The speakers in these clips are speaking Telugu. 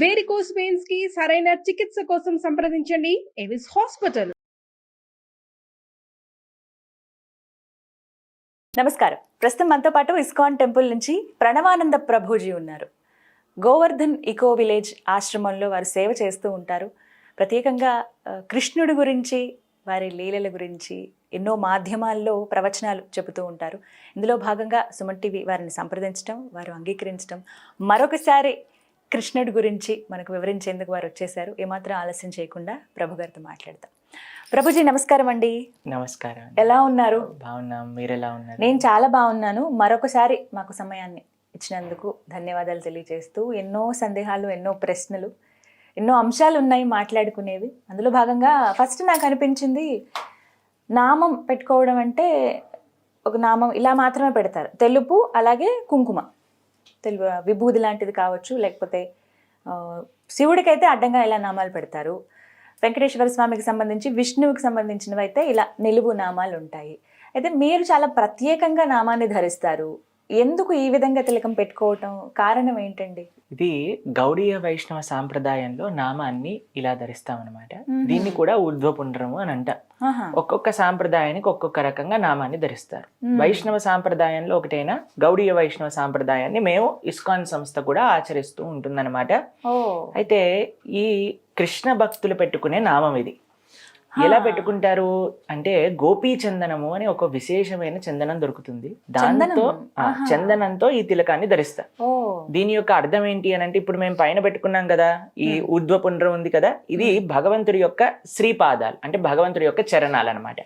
వేరికోస్ వెయిన్స్ కి సరైన చికిత్స కోసం సంప్రదించండి ఎవిస్ హాస్పిటల్. నమస్కారం. ప్రస్తుతం మనతో పాటు ఇస్కాన్ టెంపుల్ నుంచి ప్రణవానంద ప్రభుజీ ఉన్నారు. గోవర్ధన్ ఇకో విలేజ్ ఆశ్రమంలో వారు సేవ చేస్తూ ఉంటారు. ప్రత్యేకంగా కృష్ణుడి గురించి, వారి లీలల గురించి ఎన్నో మాధ్యమాల్లో ప్రవచనాలు చెబుతూ ఉంటారు. ఇందులో భాగంగా సుమన్ టీవీ వారిని సంప్రదించడం, వారు అంగీకరించడం, మరొకసారి కృష్ణుడి గురించి మనకు వివరించేందుకు వారు వచ్చేసారు. ఏమాత్రం ఆలస్యం చేయకుండా ప్రభు గారితో మాట్లాడతాం. ప్రభుజీ నమస్కారం అండి. నమస్కారం. ఎలా ఉన్నారు? బాగున్నాం, మీరు ఎలా ఉన్నారు? నేను చాలా బాగున్నాను. మరొకసారి మాకు సమయాన్ని ఇచ్చినందుకు ధన్యవాదాలు తెలియజేస్తూ, ఎన్నో సందేహాలు, ఎన్నో ప్రశ్నలు, ఎన్నో అంశాలు ఉన్నాయి మాట్లాడుకునేవి. అందులో భాగంగా ఫస్ట్ నాకు అనిపించింది, నామం పెట్టుకోవడం అంటే ఒక నామం ఇలా మాత్రమే పెడతారు. తెలుపు, అలాగే కుంకుమ, విభూది లాంటిది కావచ్చు, లేకపోతే శివుడికైతే అడ్డంగా ఇలా నామాలు పెడతారు. వెంకటేశ్వర స్వామికి సంబంధించి, విష్ణువుకి సంబంధించినవి అయితే ఇలా నిలువు నామాలు ఉంటాయి. అయితే మీరు చాలా ప్రత్యేకంగా నామాన్ని ధరిస్తారు. ఎందుకు ఈ విధంగా తిలకం పెట్టుకోవటం కారణం ఏంటండి? ఇది గౌడీయ వైష్ణవ సాంప్రదాయంలో నామాన్ని ఇలా ధరిస్తామన్నమాట. దీన్ని కూడా ఊర్ధ్వపుండ్రము అని అంట. ఒక్కొక్క సాంప్రదాయానికి ఒక్కొక్క రకంగా నామాన్ని ధరిస్తారు. వైష్ణవ సాంప్రదాయంలో ఒకటైనా గౌడీయ వైష్ణవ సాంప్రదాయాన్ని మేము ఇస్కాన్ సంస్థ కూడా ఆచరిస్తూ ఉంటుందన్నమాట. అయితే ఈ కృష్ణ భక్తులు పెట్టుకునే నామం ఇది. ఎలా పెట్టుకుంటారు అంటే, గోపీ చందనము అని ఒక విశేషమైన చందనం దొరుకుతుంది. దాంతో చందనంతో ఈ తిలకాన్ని ధరిస్తారు. దీని యొక్క అర్థం ఏంటి అని అంటే, ఇప్పుడు మేము పైన పెట్టుకున్నాం కదా, ఈ ఊర్ధ్వపుండ్రం ఉంది కదా, ఇది భగవంతుడి యొక్క శ్రీపాదాలు, అంటే భగవంతుడి యొక్క చరణాలు అనమాట.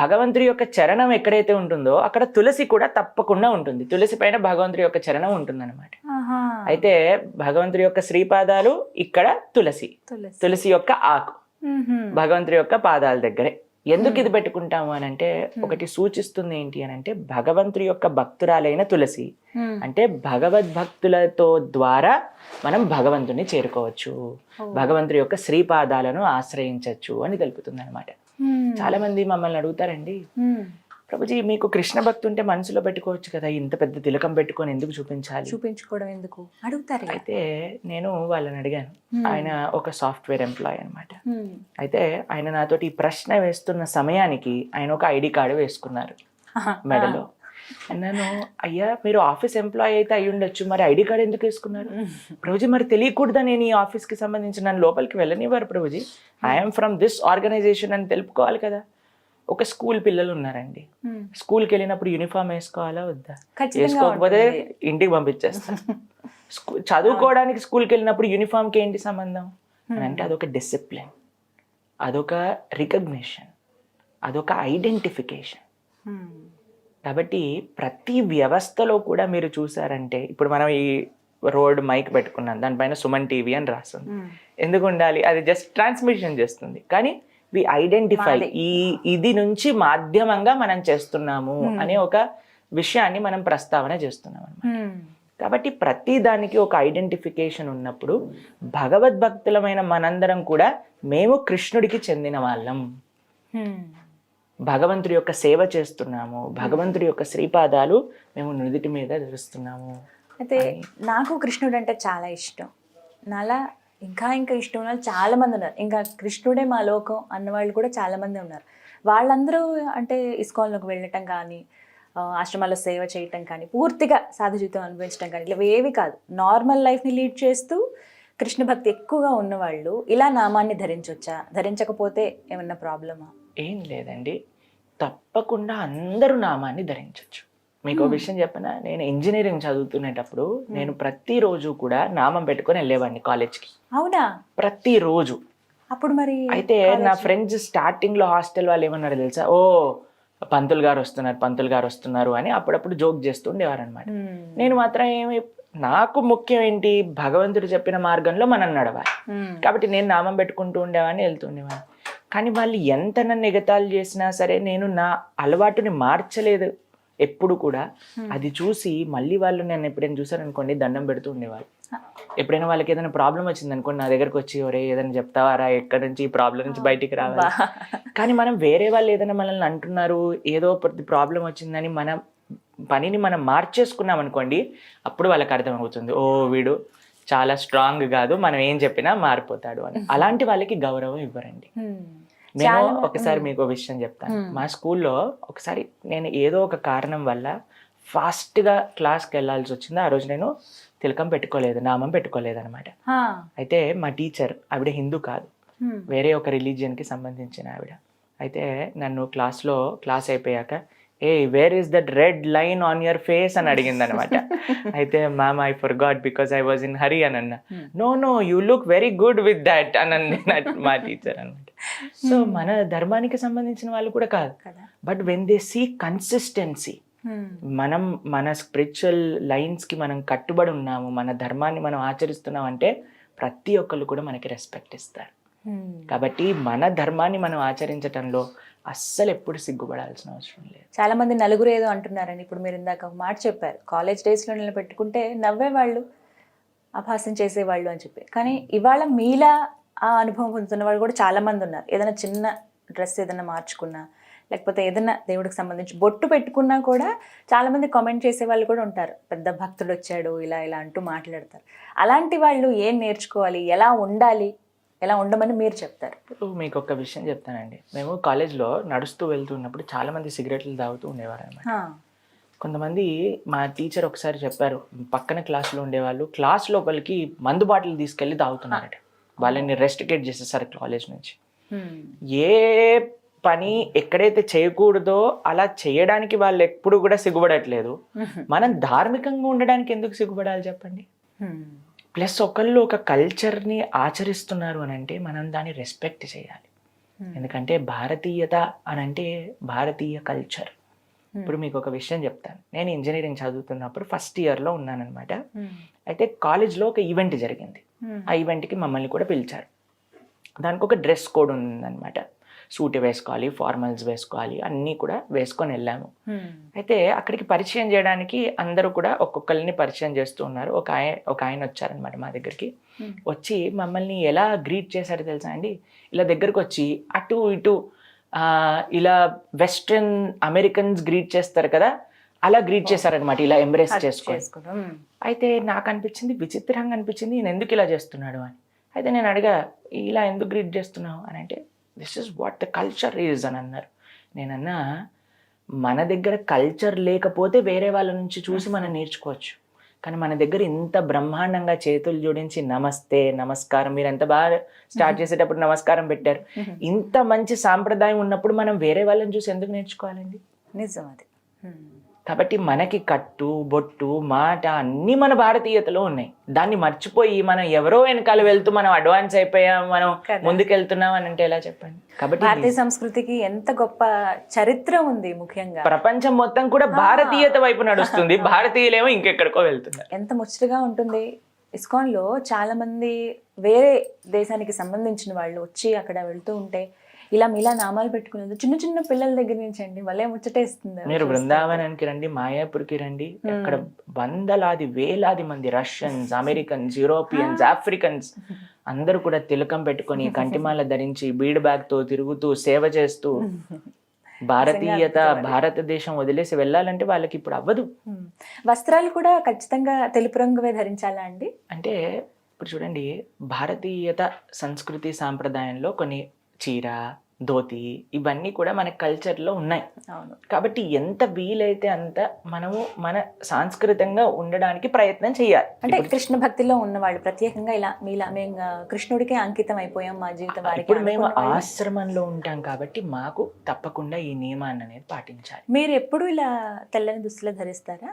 భగవంతుడి యొక్క చరణం ఎక్కడైతే ఉంటుందో అక్కడ తులసి కూడా తప్పకుండా ఉంటుంది. తులసి పైన భగవంతుడి యొక్క చరణం ఉంటుంది అనమాట. అయితే భగవంతుడి యొక్క శ్రీపాదాలు, ఇక్కడ తులసి, తులసి యొక్క ఆకు భగవంతుడి యొక్క పాదాల దగ్గరే. ఎందుకు ఇది పెట్టుకుంటాము అని అంటే, ఒకటి సూచిస్తుంది ఏంటి అని అంటే, భగవంతుడి యొక్క భక్తురాలైన తులసి అంటే భగవద్భక్తులతో ద్వారా మనం భగవంతుని చేరుకోవచ్చు, భగవంతుడి యొక్క శ్రీపాదాలను ఆశ్రయించవచ్చు అని తెలుపుతుంది అనమాట. చాలా మంది మమ్మల్ని అడుగుతారండి, ప్రభుజీ మీకు కృష్ణ భక్తి ఉంటే మనసులో పెట్టుకోవచ్చు కదా, ఇంత పెద్ద తిలకం పెట్టుకొని ఎందుకు చూపించాలి, చూపించుకోవడం ఎందుకు అడుగుతారు. అయితే నేను వాళ్ళని అడిగాను. ఆయన ఒక సాఫ్ట్వేర్ ఎంప్లాయ్ అనమాట. అయితే ఆయన నాతోటి ఈ ప్రశ్న వేస్తున్న సమయానికి ఆయన ఒక ఐడి కార్డు వేసుకున్నారు మెడలో. అన్నాను, అయ్యా మీరు ఆఫీస్ ఎంప్లాయ్ అయితే అయ్యి ఉండొచ్చు, మరి ఐడి కార్డు ఎందుకు వేసుకున్నారు? ప్రభుజీ మరి తెలియకూడదా నేను ఈ ఆఫీస్కి సంబంధించి, నన్ను లోపలికి వెళ్ళనివ్వరు Prabhuji, I'm from this organisation అని తెలుపుకోవాలి కదా. ఒక స్కూల్ పిల్లలు ఉన్నారండి, స్కూల్కి వెళ్ళినప్పుడు యూనిఫామ్ వేసుకోవాలా వద్దా? వేసుకోకపోతే ఇంటికి పంపించేస్తా. చదువుకోవడానికి స్కూల్కి వెళ్ళినప్పుడు యూనిఫామ్కి ఏంటి సంబంధం అని అంటే, అదొక డిసిప్లిన్, అదొక రికగ్నిషన్, అదొక ఐడెంటిఫికేషన్. కాబట్టి ప్రతి వ్యవస్థలో కూడా మీరు చూసారంటే, ఇప్పుడు మనం ఈ రోడ్ మైక్ పెట్టుకున్నాం, దానిపైన సుమన్ టీవీ అని రాస్తుంది. ఎందుకు ఉండాలి? అది జస్ట్ ట్రాన్స్మిషన్ చేస్తుంది, కానీ వి ఐడెంటిఫై, ఇది నుంచి మాధ్యమంగా మనం చేస్తున్నాము అనే ఒక విషయాన్ని మనం ప్రస్తావన చేస్తున్నాం అన్నమాట. కాబట్టి ప్రతి దానికి ఒక ఐడెంటిఫికేషన్ ఉన్నప్పుడు, భగవద్భక్తులమైన మనందరం కూడా మేము కృష్ణుడికి చెందిన వాళ్ళం, భగవంతుడి యొక్క సేవ చేస్తున్నాము, భగవంతుడి యొక్క శ్రీపాదాలు మేము నుదిటి మీద ధరిస్తున్నాము. అయితే నాకు కృష్ణుడు అంటే చాలా ఇష్టం. నాలా ఇంకా ఇష్టం ఉన్న వాళ్ళు చాలా మంది ఉన్నారు. ఇంకా కృష్ణుడే మా లోకం అన్నవాళ్ళు కూడా చాలా మంది ఉన్నారు. వాళ్ళందరూ అంటే ఇస్కాన్లోకి వెళ్ళటం కానీ, ఆశ్రమాల్లో సేవ చేయటం కానీ, పూర్తిగా సాధు జీవితం అనుభవించడం కానీ, ఇలా ఏవి కాదు, నార్మల్ లైఫ్ని లీడ్ చేస్తూ కృష్ణ భక్తి ఎక్కువగా ఉన్నవాళ్ళు ఇలా నామాన్ని ధరించవచ్చా? ధరించకపోతే ఏమన్నా ప్రాబ్లమా? ఏం లేదండి, తప్పకుండా అందరూ నామాన్ని ధరించవచ్చు. మీకు విషయం చెప్పనా, నేను ఇంజనీరింగ్ చదువుతునేటప్పుడు నేను ప్రతిరోజు కూడా నామం పెట్టుకొని వెళ్ళేవాడిని కాలేజ్కి. అవునా? ప్రతిరోజు. అప్పుడు మరి అయితే నా ఫ్రెండ్స్ స్టార్టింగ్ లో హాస్టల్ వాళ్ళు ఏమన్నారు తెలుసా, ఓ పంతులు గారు వస్తున్నారు అని అప్పుడప్పుడు జోక్ చేస్తూ ఉండేవారు అనమాట. నేను మాత్రం నాకు ముఖ్యం ఏంటి, భగవంతుడు చెప్పిన మార్గంలో మనం నడవాలి. కాబట్టి నేను నామం పెట్టుకుంటూ ఉండేవాడిని, వెళ్తుండేవాడిని. కానీ వాళ్ళు ఎంత నన్ను ఎగతాళి చేసినా సరే నేను నా అలవాటుని మార్చలేదు ఎప్పుడు కూడా. అది చూసి మళ్ళీ వాళ్ళు నన్ను ఎప్పుడైనా చూసారనుకోండి, దండం పెడుతూ ఉండేవాళ్ళు. ఎప్పుడైనా వాళ్ళకి ఏదైనా ప్రాబ్లం వచ్చింది అనుకోండి, నా దగ్గరకు వచ్చి, ఒరే ఏదైనా చెప్తావారా, ఎక్కడి నుంచి ఈ ప్రాబ్లం నుంచి బయటికి రావాలి. కానీ మనం వేరే వాళ్ళు ఏదైనా మనల్ని అంటున్నారు, ఏదో ప్రతి ప్రాబ్లం వచ్చిందని మన పనిని మనం మార్చేసుకున్నాం అనుకోండి, అప్పుడు వాళ్ళకి అర్థమవుతుంది, ఓ వీడు చాలా స్ట్రాంగ్ కాదు, మనం ఏం చెప్పినా మారిపోతాడు అని. అలాంటి వాళ్ళకి గౌరవం ఇవ్వరండి. నేను ఒకసారి మీకు ఒక విషయం చెప్తాను. మా స్కూల్లో ఒకసారి నేను ఏదో ఒక కారణం వల్ల ఫాస్ట్గా క్లాస్కి వెళ్ళాల్సి వచ్చింది. ఆ రోజు నేను తిలకం పెట్టుకోలేదు, నామం పెట్టుకోలేదు అనమాట. అయితే మా టీచర్, ఆవిడ హిందూ కాదు, వేరే ఒక రిలీజియన్కి సంబంధించిన ఆవిడ. అయితే నన్ను క్లాస్ అయిపోయాక, where is that red line on your face అని అడిగింది అనమాట. అయితే ma'am I forgot because I was in hurry అని అన్నా. No you look very good with that అని మా టీచర్ అనమాట. సో మన ధర్మానికి సంబంధించిన వాళ్ళు కూడా కాదు, but when they see consistency, మనం మన స్పిరిచువల్ లైన్స్కి మనం కట్టుబడి ఉన్నాము, మన ధర్మాన్ని మనం ఆచరిస్తున్నాం అంటే ప్రతి ఒక్కళ్ళు కూడా మనకి రెస్పెక్ట్ ఇస్తారు. కాబట్టి మన ధర్మాన్ని మనం ఆచరించటంలో అస్సలు ఎప్పుడు సిగ్గుపడాల్సిన అవసరం లేదు. చాలా మంది నలుగురు ఏదో అంటున్నారండి. ఇప్పుడు మీరు ఇందాక ఒక మాట చెప్పారు, కాలేజ్ డేస్లో నిలబెట్టుకుంటే నవ్వేవాళ్ళు, అభాసం చేసేవాళ్ళు అని చెప్పి. కానీ ఇవాళ మీలా ఆ అనుభవం పొందుతున్న వాళ్ళు కూడా చాలా మంది ఉన్నారు. ఏదైనా చిన్న డ్రెస్ ఏదైనా మార్చుకున్నా, లేకపోతే ఏదైనా దేవుడికి సంబంధించి బొట్టు పెట్టుకున్నా కూడా చాలా మంది కామెంట్ చేసే వాళ్ళు కూడా ఉంటారు. పెద్ద భక్తుడు వచ్చాడు ఇలా ఇలా అంటూ మాట్లాడతారు. అలాంటి వాళ్ళు ఏం నేర్చుకోవాలి, ఎలా ఉండాలి, ఎలా ఉండమని మీరు చెప్తారు? మీకు ఒక విషయం చెప్తానండి. మేము కాలేజ్లో నడుస్తూ వెళ్తున్నప్పుడు చాలా మంది సిగరెట్లు తాగుతూ ఉండేవారు అనమాట. కొంతమంది, మా టీచర్ ఒకసారి చెప్పారు, పక్కన క్లాస్లో ఉండేవాళ్ళు క్లాస్ లోపలికి మందు బాటిల్ తీసుకెళ్ళి తాగుతున్నారట. వాళ్ళని రెస్ట్రికేట్ చేసేసారు కాలేజ్ నుంచి. ఏ పని ఎక్కడైతే చేయకూడదో అలా చేయడానికి వాళ్ళు ఎప్పుడు కూడా సిగ్గుపడట్లేదు. మనం ధార్మికంగా ఉండడానికి ఎందుకు సిగ్గుపడాలి చెప్పండి? ప్లస్ ఒకళ్ళు ఒక కల్చర్ని ఆచరిస్తున్నారు అని అంటే మనం దాన్ని రెస్పెక్ట్ చేయాలి. ఎందుకంటే భారతీయత అని అంటే భారతీయ కల్చర్. ఇప్పుడు మీకు ఒక విషయం చెప్తాను. నేను ఇంజనీరింగ్ చదువుతున్నప్పుడు ఫస్ట్ ఇయర్లో ఉన్నానన్నమాట. అయితే కాలేజ్లో ఒక ఈవెంట్ జరిగింది. ఆ ఈవెంట్కి మమ్మల్ని కూడా పిలిచారు. దానికి ఒక డ్రెస్ కోడ్ ఉందన్నమాట. సూట్ వేసుకోవాలి, ఫార్మల్స్ వేసుకోవాలి, అన్నీ కూడా వేసుకొని వెళ్ళాము. అయితే అక్కడికి పరిచయం చేయడానికి అందరూ కూడా ఒక్కొక్కరిని పరిచయం చేస్తూ ఉన్నారు. ఒక ఆయన వచ్చారనమాట మా దగ్గరికి. వచ్చి మమ్మల్ని ఎలా గ్రీట్ చేశారో తెలుసా అండి? ఇలా దగ్గరకు వచ్చి అటు ఇటు ఇలా వెస్ట్రన్ అమెరికన్స్ గ్రీట్ చేస్తారు కదా, అలా గ్రీట్ చేశారనమాట, ఇలా ఎంబ్రేస్ చేసుకొని. అయితే నాకు అనిపించింది, విచిత్రంగా అనిపించింది, నేను ఎందుకు ఇలా చేస్తున్నాడు అని. అయితే నేను అడిగా, ఇలా ఎందుకు గ్రీట్ చేస్తున్నావు అని అంటే, this is what the culture is అని అన్నారు. నేనన్నా, మన దగ్గర కల్చర్ లేకపోతే వేరే వాళ్ళ నుంచి చూసి మనం నేర్చుకోవచ్చు, కానీ మన దగ్గర ఇంత బ్రహ్మాండంగా చేతులు జోడించి నమస్తే, నమస్కారం, మీరు ఎంత బాగా స్టార్ట్ చేసేటప్పుడు నమస్కారం పెట్టారు. ఇంత మంచి సాంప్రదాయం ఉన్నప్పుడు మనం వేరే వాళ్ళని చూసి ఎందుకు నేర్చుకోవాలండి? నిజం అది. కాబట్టి మనకి కట్టు, బొట్టు, మాట అన్నీ మన భారతీయతలో ఉన్నాయి. దాన్ని మర్చిపోయి మనం ఎవరో వెనకాల వెళ్తూ మనం అడ్వాన్స్ అయిపోయాం, మనం ముందుకెళ్తున్నాం అని అంటే ఎలా చెప్పండి? కాబట్టి భారతీయ సంస్కృతికి ఎంత గొప్ప చరిత్ర ఉంది. ముఖ్యంగా ప్రపంచం మొత్తం కూడా భారతీయత వైపు నడుస్తుంది, భారతీయులేమో ఇంకెక్కడికో వెళ్తున్నారు. ఎంత ముచ్చటగా ఉంటుంది. ఇస్కాన్లో చాలా మంది వేరే దేశానికి సంబంధించిన వాళ్ళు వచ్చి అక్కడ వెళ్తూ ఉంటే ఇలా మీలా నామాలు పెట్టుకునేది చిన్న చిన్న పిల్లల దగ్గర నుంచి అండి, వాళ్ళే ముచ్చటేస్తుంది. మీరు బృందావనానికి రండి, మాయాపూర్కి రండి, అక్కడ వందలాది వేలాది మంది రష్యన్స్, అమెరికన్స్, యూరోపియన్స్, ఆఫ్రికన్స్ అందరూ కూడా తిలకం పెట్టుకొని కంటిమాల ధరించి బీడ్ బ్యాగ్ తో తిరుగుతూ సేవ చేస్తూ భారతీయత, భారతదేశం వదిలేసి వెళ్ళాలంటే వాళ్ళకి ఇప్పుడు అవ్వదు. వస్త్రాలు కూడా ఖచ్చితంగా తెలుపు రంగువే ధరించాలా అండి? అంటే ఇప్పుడు చూడండి, భారతీయత సంస్కృతి సాంప్రదాయంలో కొన్ని చీర, ధోతి ఇవన్నీ కూడా మన కల్చర్లో ఉన్నాయి. కాబట్టి ఎంత వీలైతే అంత మనము మన సాంస్కృతికంగా ఉండడానికి ప్రయత్నం చేయాలి. అంటే కృష్ణ భక్తిలో ఉన్న వాళ్ళు ప్రత్యేకంగా ఇలా మేము కృష్ణుడికే అంకితం అయిపోయాం మా జీవితం. ఇప్పుడు మేము ఆశ్రమంలో ఉంటాం కాబట్టి మాకు తప్పకుండా ఈ నియమాన్ని అనేది పాటించాలి. మీరు ఎప్పుడు ఇలా తెల్లని దుస్తులు ధరిస్తారా?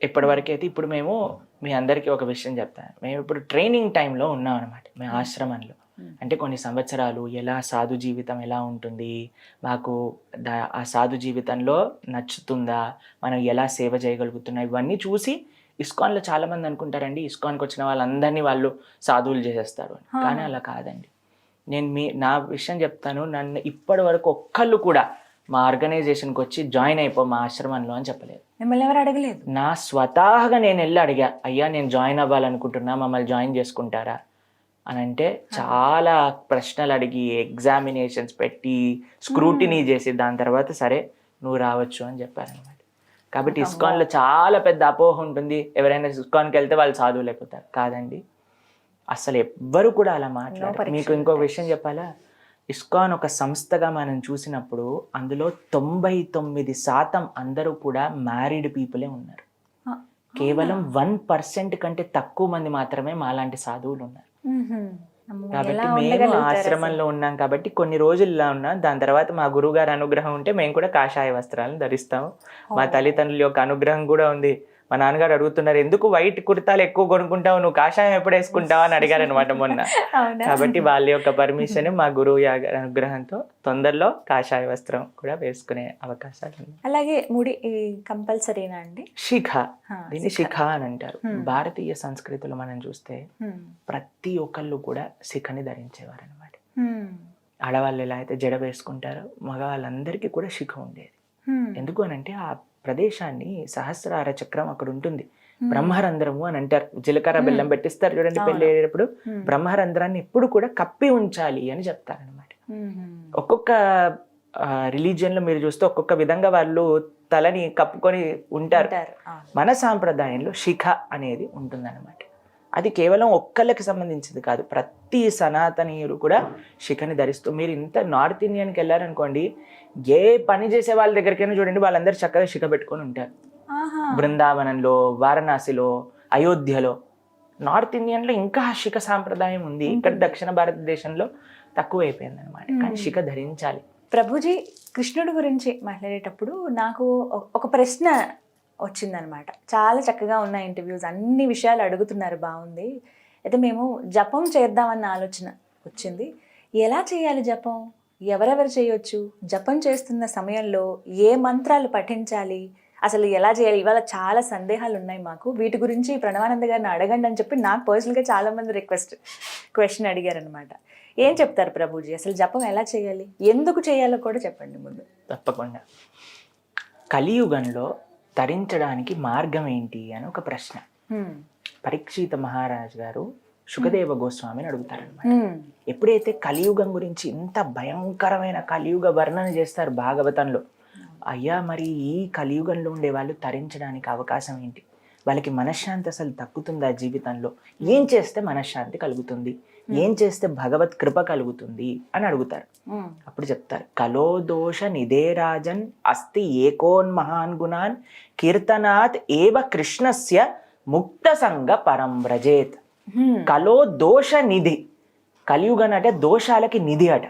ఇప్పటి వరకు అయితే, ఇప్పుడు మేము మీ అందరికీ ఒక విషయం చెప్తాను. మేము ఇప్పుడు ట్రైనింగ్ టైంలో ఉన్నాం అనమాట, మేము ఆశ్రమంలో. అంటే కొన్ని సంవత్సరాలు ఎలా సాధు జీవితం ఎలా ఉంటుంది, మాకు ఆ సాధు జీవితంలో నచ్చుతుందా, మనం ఎలా సేవ చేయగలుగుతున్నా, ఇవన్నీ చూసి ఇస్కాన్లో చాలా మంది అనుకుంటారండి, ఇస్కాన్కి వచ్చిన వాళ్ళందరినీ వాళ్ళు సాధువులు చేసేస్తారు అని. కానీ అలా కాదండి. నేను నా విషయం చెప్తాను. నన్ను ఇప్పటి వరకు ఒక్కళ్ళు కూడా మా ఆర్గనైజేషన్కి వచ్చి జాయిన్ అయిపో మా ఆశ్రమంలో అని చెప్పలేదు. మిమ్మల్ని ఎవరు అడగలేదు? నా స్వతహాగా నేను వెళ్ళి అడిగా, అయ్యా నేను జాయిన్ అవ్వాలనుకుంటున్నా, మమ్మల్ని జాయిన్ చేసుకుంటారా అని అంటే చాలా ప్రశ్నలు అడిగి, ఎగ్జామినేషన్స్ పెట్టి, స్క్రూటినీ చేసి, దాని తర్వాత సరే నువ్వు రావచ్చు అని చెప్పారనమాట. కాబట్టి ఇస్కాన్ లో చాలా పెద్ద అపోహ ఉంటుంది, ఎవరైనా ఇస్కాన్కి వెళ్తే వాళ్ళు సాధువులైపోతారు. కాదండి, అసలు ఎవ్వరు కూడా అలా మాట్లాడారు. మీకు ఇంకో విషయం చెప్పాలా, ఇస్కాన్ ఒక సంస్థగా మనం చూసినప్పుడు అందులో 99% అందరూ కూడా మ్యారీడ్ పీపులే ఉన్నారు. కేవలం 1% కంటే తక్కువ మంది మాత్రమే మాలాంటి సాధువులు ఉన్నారు. కాబట్టి మేము ఆశ్రమంలో ఉన్నాం కాబట్టి కొన్ని రోజులు ఇలా ఉన్నాం. దాని తర్వాత మా గురువు గారి అనుగ్రహం ఉంటే మేము కూడా కాషాయ వస్త్రాలను ధరిస్తాము. మా తల్లిదండ్రుల యొక్క అనుగ్రహం కూడా ఉంది. మా నాన్నగారు అడుగుతున్నారు, ఎందుకు వైట్ కుర్తాలు ఎక్కువ కొనుక్కుంటావు, నువ్వు కాషాయం ఎప్పుడు వేసుకుంటావు అని అడిగారు అనమాట మొన్న. కాబట్టి వాళ్ళ యొక్క పర్మిషన్, మా గురువు గారి అనుగ్రహంతో తొందరలో కాషాయ వస్త్రం కూడా వేసుకునే అవకాశాలు ఉన్నాయి. అలాగే ముడి కంపల్సరీనా అండి? శిఖ, దీన్ని శిఖ అని అంటారు. భారతీయ సంస్కృతిలో మనం చూస్తే ప్రతి ఒక్కళ్ళు కూడా శిఖని ధరించేవారు అనమాట. ఆడవాళ్ళు ఎలా అయితే జడ వేసుకుంటారో మగవాళ్ళందరికీ కూడా శిఖ ఉండేది. ఎందుకు అని అంటే ఆ ప్రదేశాన్ని సహస్రార చక్రం అక్కడ ఉంటుంది. బ్రహ్మరంధ్రము అని అంటారు. జీలకర్ర బెల్లం పెట్టిస్తారు చూడండి పెళ్లి అయ్యేటప్పుడు, బ్రహ్మరంధ్రాన్ని ఎప్పుడు కూడా కప్పి ఉంచాలి అని చెప్తారనమాట. ఒక్కొక్క రిలీజియన్ లో మీరు చూస్తే ఒక్కొక్క విధంగా వాళ్ళు తలని కప్పుకొని ఉంటారు. మన సాంప్రదాయంలో శిఖ అనేది ఉంటుందన్నమాట. అది కేవలం ఒక్కళ్ళకి సంబంధించింది కాదు, ప్రతి సనాతనీయులు కూడా శిఖని ధరిస్తూ, మీరు ఇంత నార్త్ ఇండియన్కి వెళ్ళారనుకోండి, ఏ పని చేసే వాళ్ళ దగ్గరికైనా చూడండి వాళ్ళందరూ చక్కగా శిఖ పెట్టుకొని ఉంటారు. బృందావనంలో, వారణాసిలో, అయోధ్యలో, నార్త్ ఇండియన్లో ఇంకా శిఖ సాంప్రదాయం ఉంది. ఇక్కడ దక్షిణ భారతదేశంలో తక్కువ అయిపోయింది అనమాట. కానీ శిఖ ధరించాలి. ప్రభుజీ, కృష్ణుడి గురించి మాట్లాడేటప్పుడు నాకు ఒక ప్రశ్న వచ్చిందనమాట. చాలా చక్కగా ఉన్న ఇంటర్వ్యూస్, అన్ని విషయాలు అడుగుతున్నారు, బాగుంది. అయితే మేము జపం చేద్దామన్న ఆలోచన వచ్చింది. ఎలా చేయాలి జపం, ఎవరెవరు చేయొచ్చు, జపం చేస్తున్న సమయంలో ఏ మంత్రాలు పఠించాలి, అసలు ఎలా చేయాలి, ఇవాళ చాలా సందేహాలు ఉన్నాయి మాకు, వీటి గురించి ప్రణవానంద గారిని అడగండి అని చెప్పి నాకు పర్సనల్గా చాలా మంది క్వశ్చన్ అడిగారనమాట. ఏం చెప్తారు ప్రభుజీ, అసలు జపం ఎలా చేయాలి, ఎందుకు చేయాలో కూడా చెప్పండి ముందు. తప్పకుండా. కలియుగంలో తరించడానికి మార్గం ఏంటి అని ఒక ప్రశ్న పరీక్షిత మహారాజ్ గారు శుకదేవ గోస్వామిని అడుగుతారనమాట. ఎప్పుడైతే కలియుగం గురించి ఇంత భయంకరమైన కలియుగ వర్ణన చేస్తారు భాగవతంలో, అయ్యా మరి ఈ కలియుగంలో ఉండే వాళ్ళు తరించడానికి అవకాశం ఏంటి, వాళ్ళకి మనశ్శాంతి అసలు దక్కుతుందా జీవితంలో, ఏం చేస్తే మనశ్శాంతి కలుగుతుంది, ఏం చేస్తే భగవత్ కృప కలుగుతుంది అని అడుగుతారు. అప్పుడు చెప్తారు, కలో దోష నిదే రాజన్ అస్తి ఏకోన్మహాన్ గుణాన్ కీర్తనాత్ ఏవ కృష్ణస్య ముక్త సంగ పరం వ్రజేత్. కలో దోష నిధి, కలియుగం అంటే దోషాలకి నిధి అట.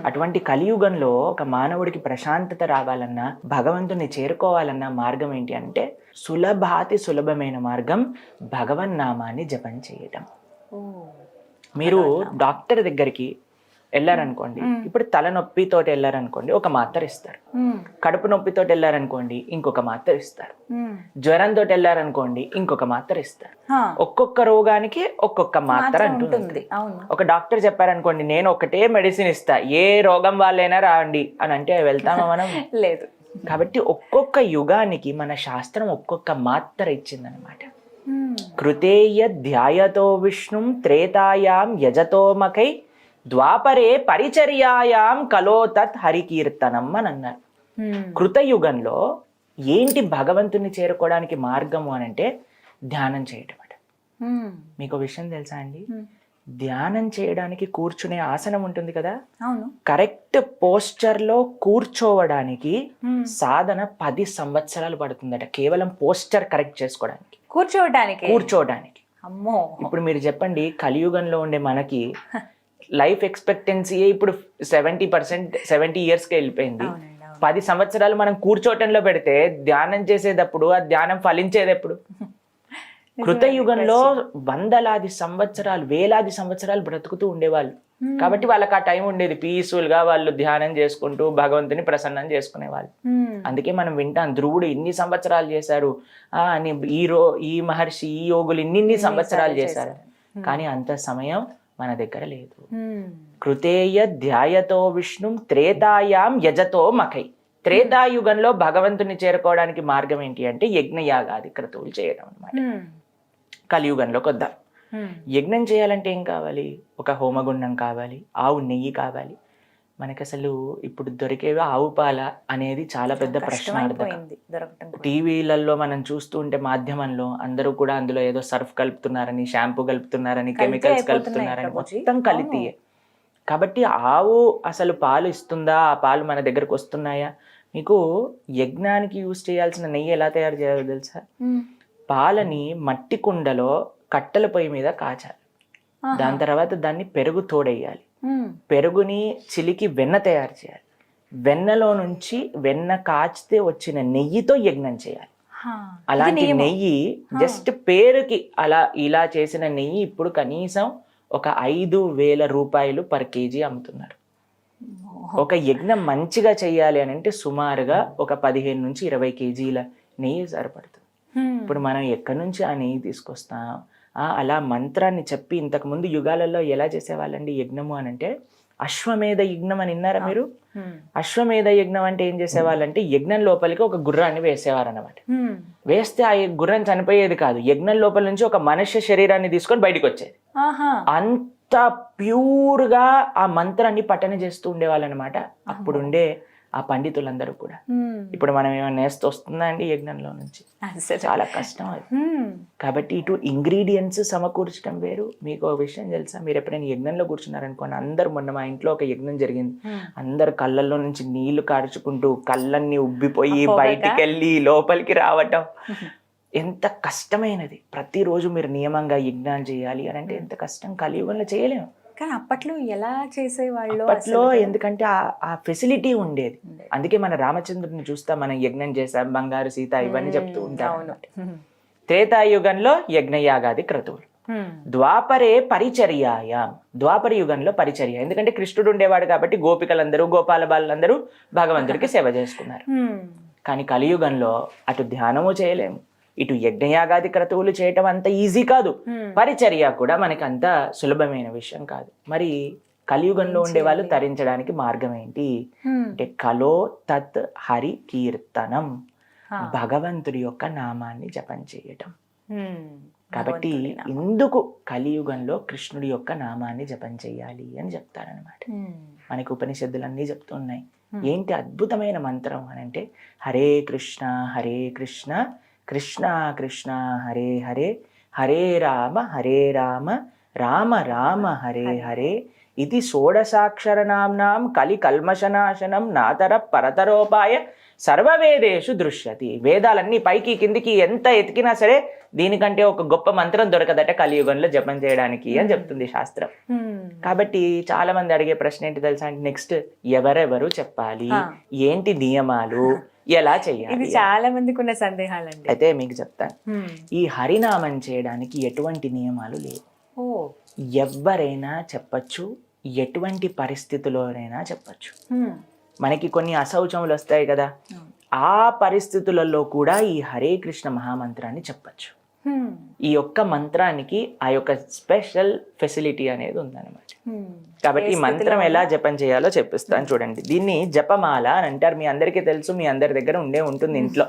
అటువంటి కలియుగంలో ఒక మానవుడికి ప్రశాంతత రావాలన్నా, భగవంతుని చేరుకోవాలన్నా మార్గం ఏంటి అంటే సులభమైన మార్గం భగవన్నామాన్ని జపం చేయటం. మీరు డాక్టర్ దగ్గరికి వెళ్ళారనుకోండి, ఇప్పుడు తలనొప్పితోటి వెళ్ళారనుకోండి ఒక మాత్ర ఇస్తారు, కడుపు నొప్పితోటి వెళ్ళారనుకోండి ఇంకొక మాత్ర ఇస్తారు, జ్వరంతో వెళ్ళారనుకోండి ఇంకొక మాత్ర ఇస్తారు. ఒక్కొక్క రోగానికి ఒక్కొక్క మాత్ర అంటుంది. ఒక డాక్టర్ చెప్పారనుకోండి, నేను ఒకటే మెడిసిన్ ఇస్తా, ఏ రోగం వాళ్ళైనా రాండి అని అంటే వెళ్తామా మనం? లేదు. కాబట్టి ఒక్కొక్క యుగానికి మన శాస్త్రం ఒక్కొక్క మాత్ర ఇచ్చిందనమాట. కృతేయ ధ్యాయతో విష్ణుం త్రేతాయాం యజతోమకై ద్వాపరే పరిచర్యాయాం కలో తత్ హరికీర్తనం అని అన్నారు. కృతయుగంలో ఏంటి భగవంతుని చేరుకోవడానికి మార్గము అని అంటే ధ్యానం చేయటం అట. మీకు విషయం తెలుసా అండి, ధ్యానం చేయడానికి కూర్చునే ఆసనం ఉంటుంది కదా, కరెక్ట్ పోస్చర్ లో కూర్చోవడానికి సాధన 10 సంవత్సరాలు పడుతుందట, కేవలం పోస్చర్ కరెక్ట్ చేసుకోవడానికి, కూర్చోవడానికి. అమ్మో. ఇప్పుడు మీరు చెప్పండి, కలియుగంలో ఉండే మనకి లైఫ్ ఎక్స్పెక్టెన్సీ ఇప్పుడు 70 ఇయర్స్కి వెళ్ళిపోయింది. 10 సంవత్సరాలు మనం కూర్చోటంలో పెడితే ధ్యానం చేసేటప్పుడు ఆ ధ్యానం ఫలించేది ఎప్పుడు? కృతయుగంలో వందలాది సంవత్సరాలు, వేలాది సంవత్సరాలు బ్రతుకుతూ ఉండేవాళ్ళు. కాబట్టి వాళ్ళకి ఆ టైం ఉండేది, పీస్ఫుల్ గా వాళ్ళు ధ్యానం చేసుకుంటూ భగవంతుని ప్రసన్నం చేసుకునేవాళ్ళు. అందుకే మనం వింటాం, ధ్రువుడు ఇన్ని సంవత్సరాలు చేశారు అని, ఈ మహర్షి, ఈ యోగులు ఇన్ని సంవత్సరాలు చేశారు. కానీ అంత సమయం మన దగ్గర లేదు. కృతేయ ధ్యాయతో విష్ణుం త్రేతాయాం యజతో మకై. త్రేతాయుగంలో భగవంతుని చేరుకోవడానికి మార్గం ఏంటి అంటే యజ్ఞయాగాది క్రతువులు చేయడం అన్నమాట. కలియుగంలోకి వద్దాం. యజ్ఞం చేయాలంటే ఏం కావాలి? ఒక హోమగుండం కావాలి, ఆవు నెయ్యి కావాలి, మనకి అసలు ఇప్పుడు దొరికేవి ఆవు పాల అనేది చాలా పెద్ద ప్రశ్నార్థకం. కష్టమైపోయింది దొరకటం కూడా. టీవీలలో మనం చూస్తూ ఉంటే మాధ్యమంలో అందరూ కూడా అందులో ఏదో సర్ఫ్ కలుపుతున్నారని, షాంపూ కలుపుతున్నారని, కెమికల్స్ అయిపోతున్నాయి కలుపుతున్నారని ప్రభుజీ. మొత్తం కలిపియే. కాబట్టి ఆవు అసలు పాలు ఇస్తుందా, ఆ పాలు మన దగ్గరకు వస్తున్నాయా? మీకు యజ్ఞానికి యూజ్ చేయాల్సిన నెయ్యి ఎలా తయారు చేయాలో తెలుసా? పాలని మట్టి కుండలో కట్టెల పొయ్యి మీద కాచాలి. దాని తర్వాత దాన్ని పెరుగు తోడేయాలి. పెరుగుని చిలికి వెన్న తయారు చేయాలి. వెన్నలో నుంచి వెన్న కాచితే వచ్చిన నెయ్యితో యజ్ఞం చేయాలి. అలాంటి నెయ్యి జస్ట్ పేరుకి అలా ఇలా చేసిన నెయ్యి ఇప్పుడు కనీసం ఒక 5,000 రూపాయలు పర్ కేజీ అమ్ముతున్నారు. ఒక యజ్ఞం మంచిగా చెయ్యాలి అని అంటే సుమారుగా ఒక 15 నుంచి 20 కేజీల నెయ్యి సరిపడుతుంది. ఇప్పుడు మనం ఎక్కడి నుంచి ఆ నెయ్యి తీసుకొస్తాం? అలా మంత్రాన్ని చెప్పి ఇంతకుముందు యుగాలలో ఎలా చేసేవాళ్ళండి యజ్ఞము అని అంటే, అశ్వమేధ యజ్ఞం అని విన్నారా మీరు? అశ్వమేధ యజ్ఞం అంటే ఏం చేసేవాళ్ళంటే యజ్ఞం లోపలికి ఒక గుర్రాన్ని వేసేవారు అన్నమాట. వేస్తే ఆ గుర్రం చనిపోయేది కాదు, యజ్ఞం లోపల నుంచి ఒక మనుష్య శరీరాన్ని తీసుకొని బయటకు వచ్చేది. అంత ప్యూర్ గా ఆ మంత్రాన్ని పఠన చేస్తూ ఉండేవాళ్ళు అనమాట అప్పుడుండే ఆ పండితులందరూ కూడా. ఇప్పుడు మనం ఏమైనా నేస్తే వస్తుందా అండి యజ్ఞంలో నుంచి? చాలా కష్టం అది. కాబట్టి ఇటు ఇంగ్రీడియంట్స్ సమకూర్చడం వేరు. మీకు ఒక విషయం తెలుసా? మీరు ఎప్పుడైనా యజ్ఞంలో కూర్చున్నారనుకోండి, అందరు, మొన్న మా ఇంట్లో ఒక యజ్ఞం జరిగింది, అందరు కళ్ళల్లో నుంచి నీళ్లు కార్చుకుంటూ కళ్ళన్నీ ఉబ్బిపోయి బయటికి వెళ్ళి లోపలికి రావటం ఎంత కష్టమైనది. ప్రతిరోజు మీరు నియమంగా యజ్ఞం చేయాలి అని అంటే ఎంత కష్టం. కలియుగంలో చేయలేము. కానీ అప్పట్లో ఎలా చేసేవాళ్ళు? అప్పట్లో ఎందుకంటే ఆ ఫెసిలిటీ ఉండేది. అందుకే మన రామచంద్రుడిని చూస్తా మనం యజ్ఞం చేసాం, బంగారు సీత ఇవన్నీ చెప్తూ ఉంటాం. త్రేతాయుగంలో యజ్ఞయాగాది క్రతువులు, ద్వాపరే పరిచర్యాయాం, ద్వాపర యుగంలో పరిచర్య. ఎందుకంటే కృష్ణుడు ఉండేవాడు కాబట్టి గోపికలందరూ, గోపాల బాలందరూ భగవంతుడికి సేవ చేసుకున్నారు. కానీ కలియుగంలో అటు ధ్యానము చేయలేము, ఇటు యజ్ఞయాగాది క్రతువులు చేయటం అంత ఈజీ కాదు, పరిచర్య కూడా మనకి అంత సులభమైన విషయం కాదు. మరి కలియుగంలో ఉండే వాళ్ళు తరించడానికి మార్గం ఏంటి అంటే, కలో తత్ హరి కీర్తనం, భగవంతుడి యొక్క నామాన్ని జపం చేయటం. కాబట్టి ఇందుకు కలియుగంలో కృష్ణుడి యొక్క నామాన్ని జపం చేయాలి అని చెప్తారనమాట. మనకి ఉపనిషత్తులన్నీ చెప్తున్నాయి. ఏంటి అద్భుతమైన మంత్రం అని అంటే, హరే కృష్ణ కృష్ణ కృష్ణ హరే హరే, హరే రామ రామ రామ హరే హరే, ఇది షోడశాక్షరనామ్నాం కలి కల్మషనాశనం నాతర పరతరోపాయ సర్వవేదేషు దృశ్యతి. వేదాలన్నీ పైకి కిందికి ఎంత ఎతికినా సరే దీనికంటే ఒక గొప్ప మంత్రం దొరకదట కలియుగంలో జపం చేయడానికి అని చెప్తుంది శాస్త్రం. కాబట్టి చాలా మంది అడిగే ప్రశ్న ఏంటి తెలుసా అంటే, నెక్స్ట్ ఎవరెవరు చెప్పాలి, ఏంటి నియమాలు, ఎలా చెయ్యాలి? ఇది చాలా మందికి ఉన్న సందేహాలండి. అయితే మీకు చెప్తాను. ఈ హరినామం చేయడానికి ఎటువంటి నియమాలు లేవు. ఎవరైనా చెప్పచ్చు, ఎటువంటి పరిస్థితుల్లోనైనా చెప్పచ్చు. మనకి కొన్ని అశౌచములు వస్తాయి కదా, ఆ పరిస్థితులలో కూడా ఈ హరే కృష్ణ మహామంత్రాన్ని చెప్పచ్చు. ఈ యొక్క మంత్రానికి ఆ యొక్క స్పెషల్ ఫెసిలిటీ అనేది ఉందన్నమాట. కాబట్టి ఈ మంత్రం ఎలా జపం చేయాలో చెప్పిస్తాను చూడండి. దీన్ని జపమాల అని అంటారు. మీ అందరికీ తెలుసు, మీ అందరి దగ్గర ఉంటుంది ఇంట్లో.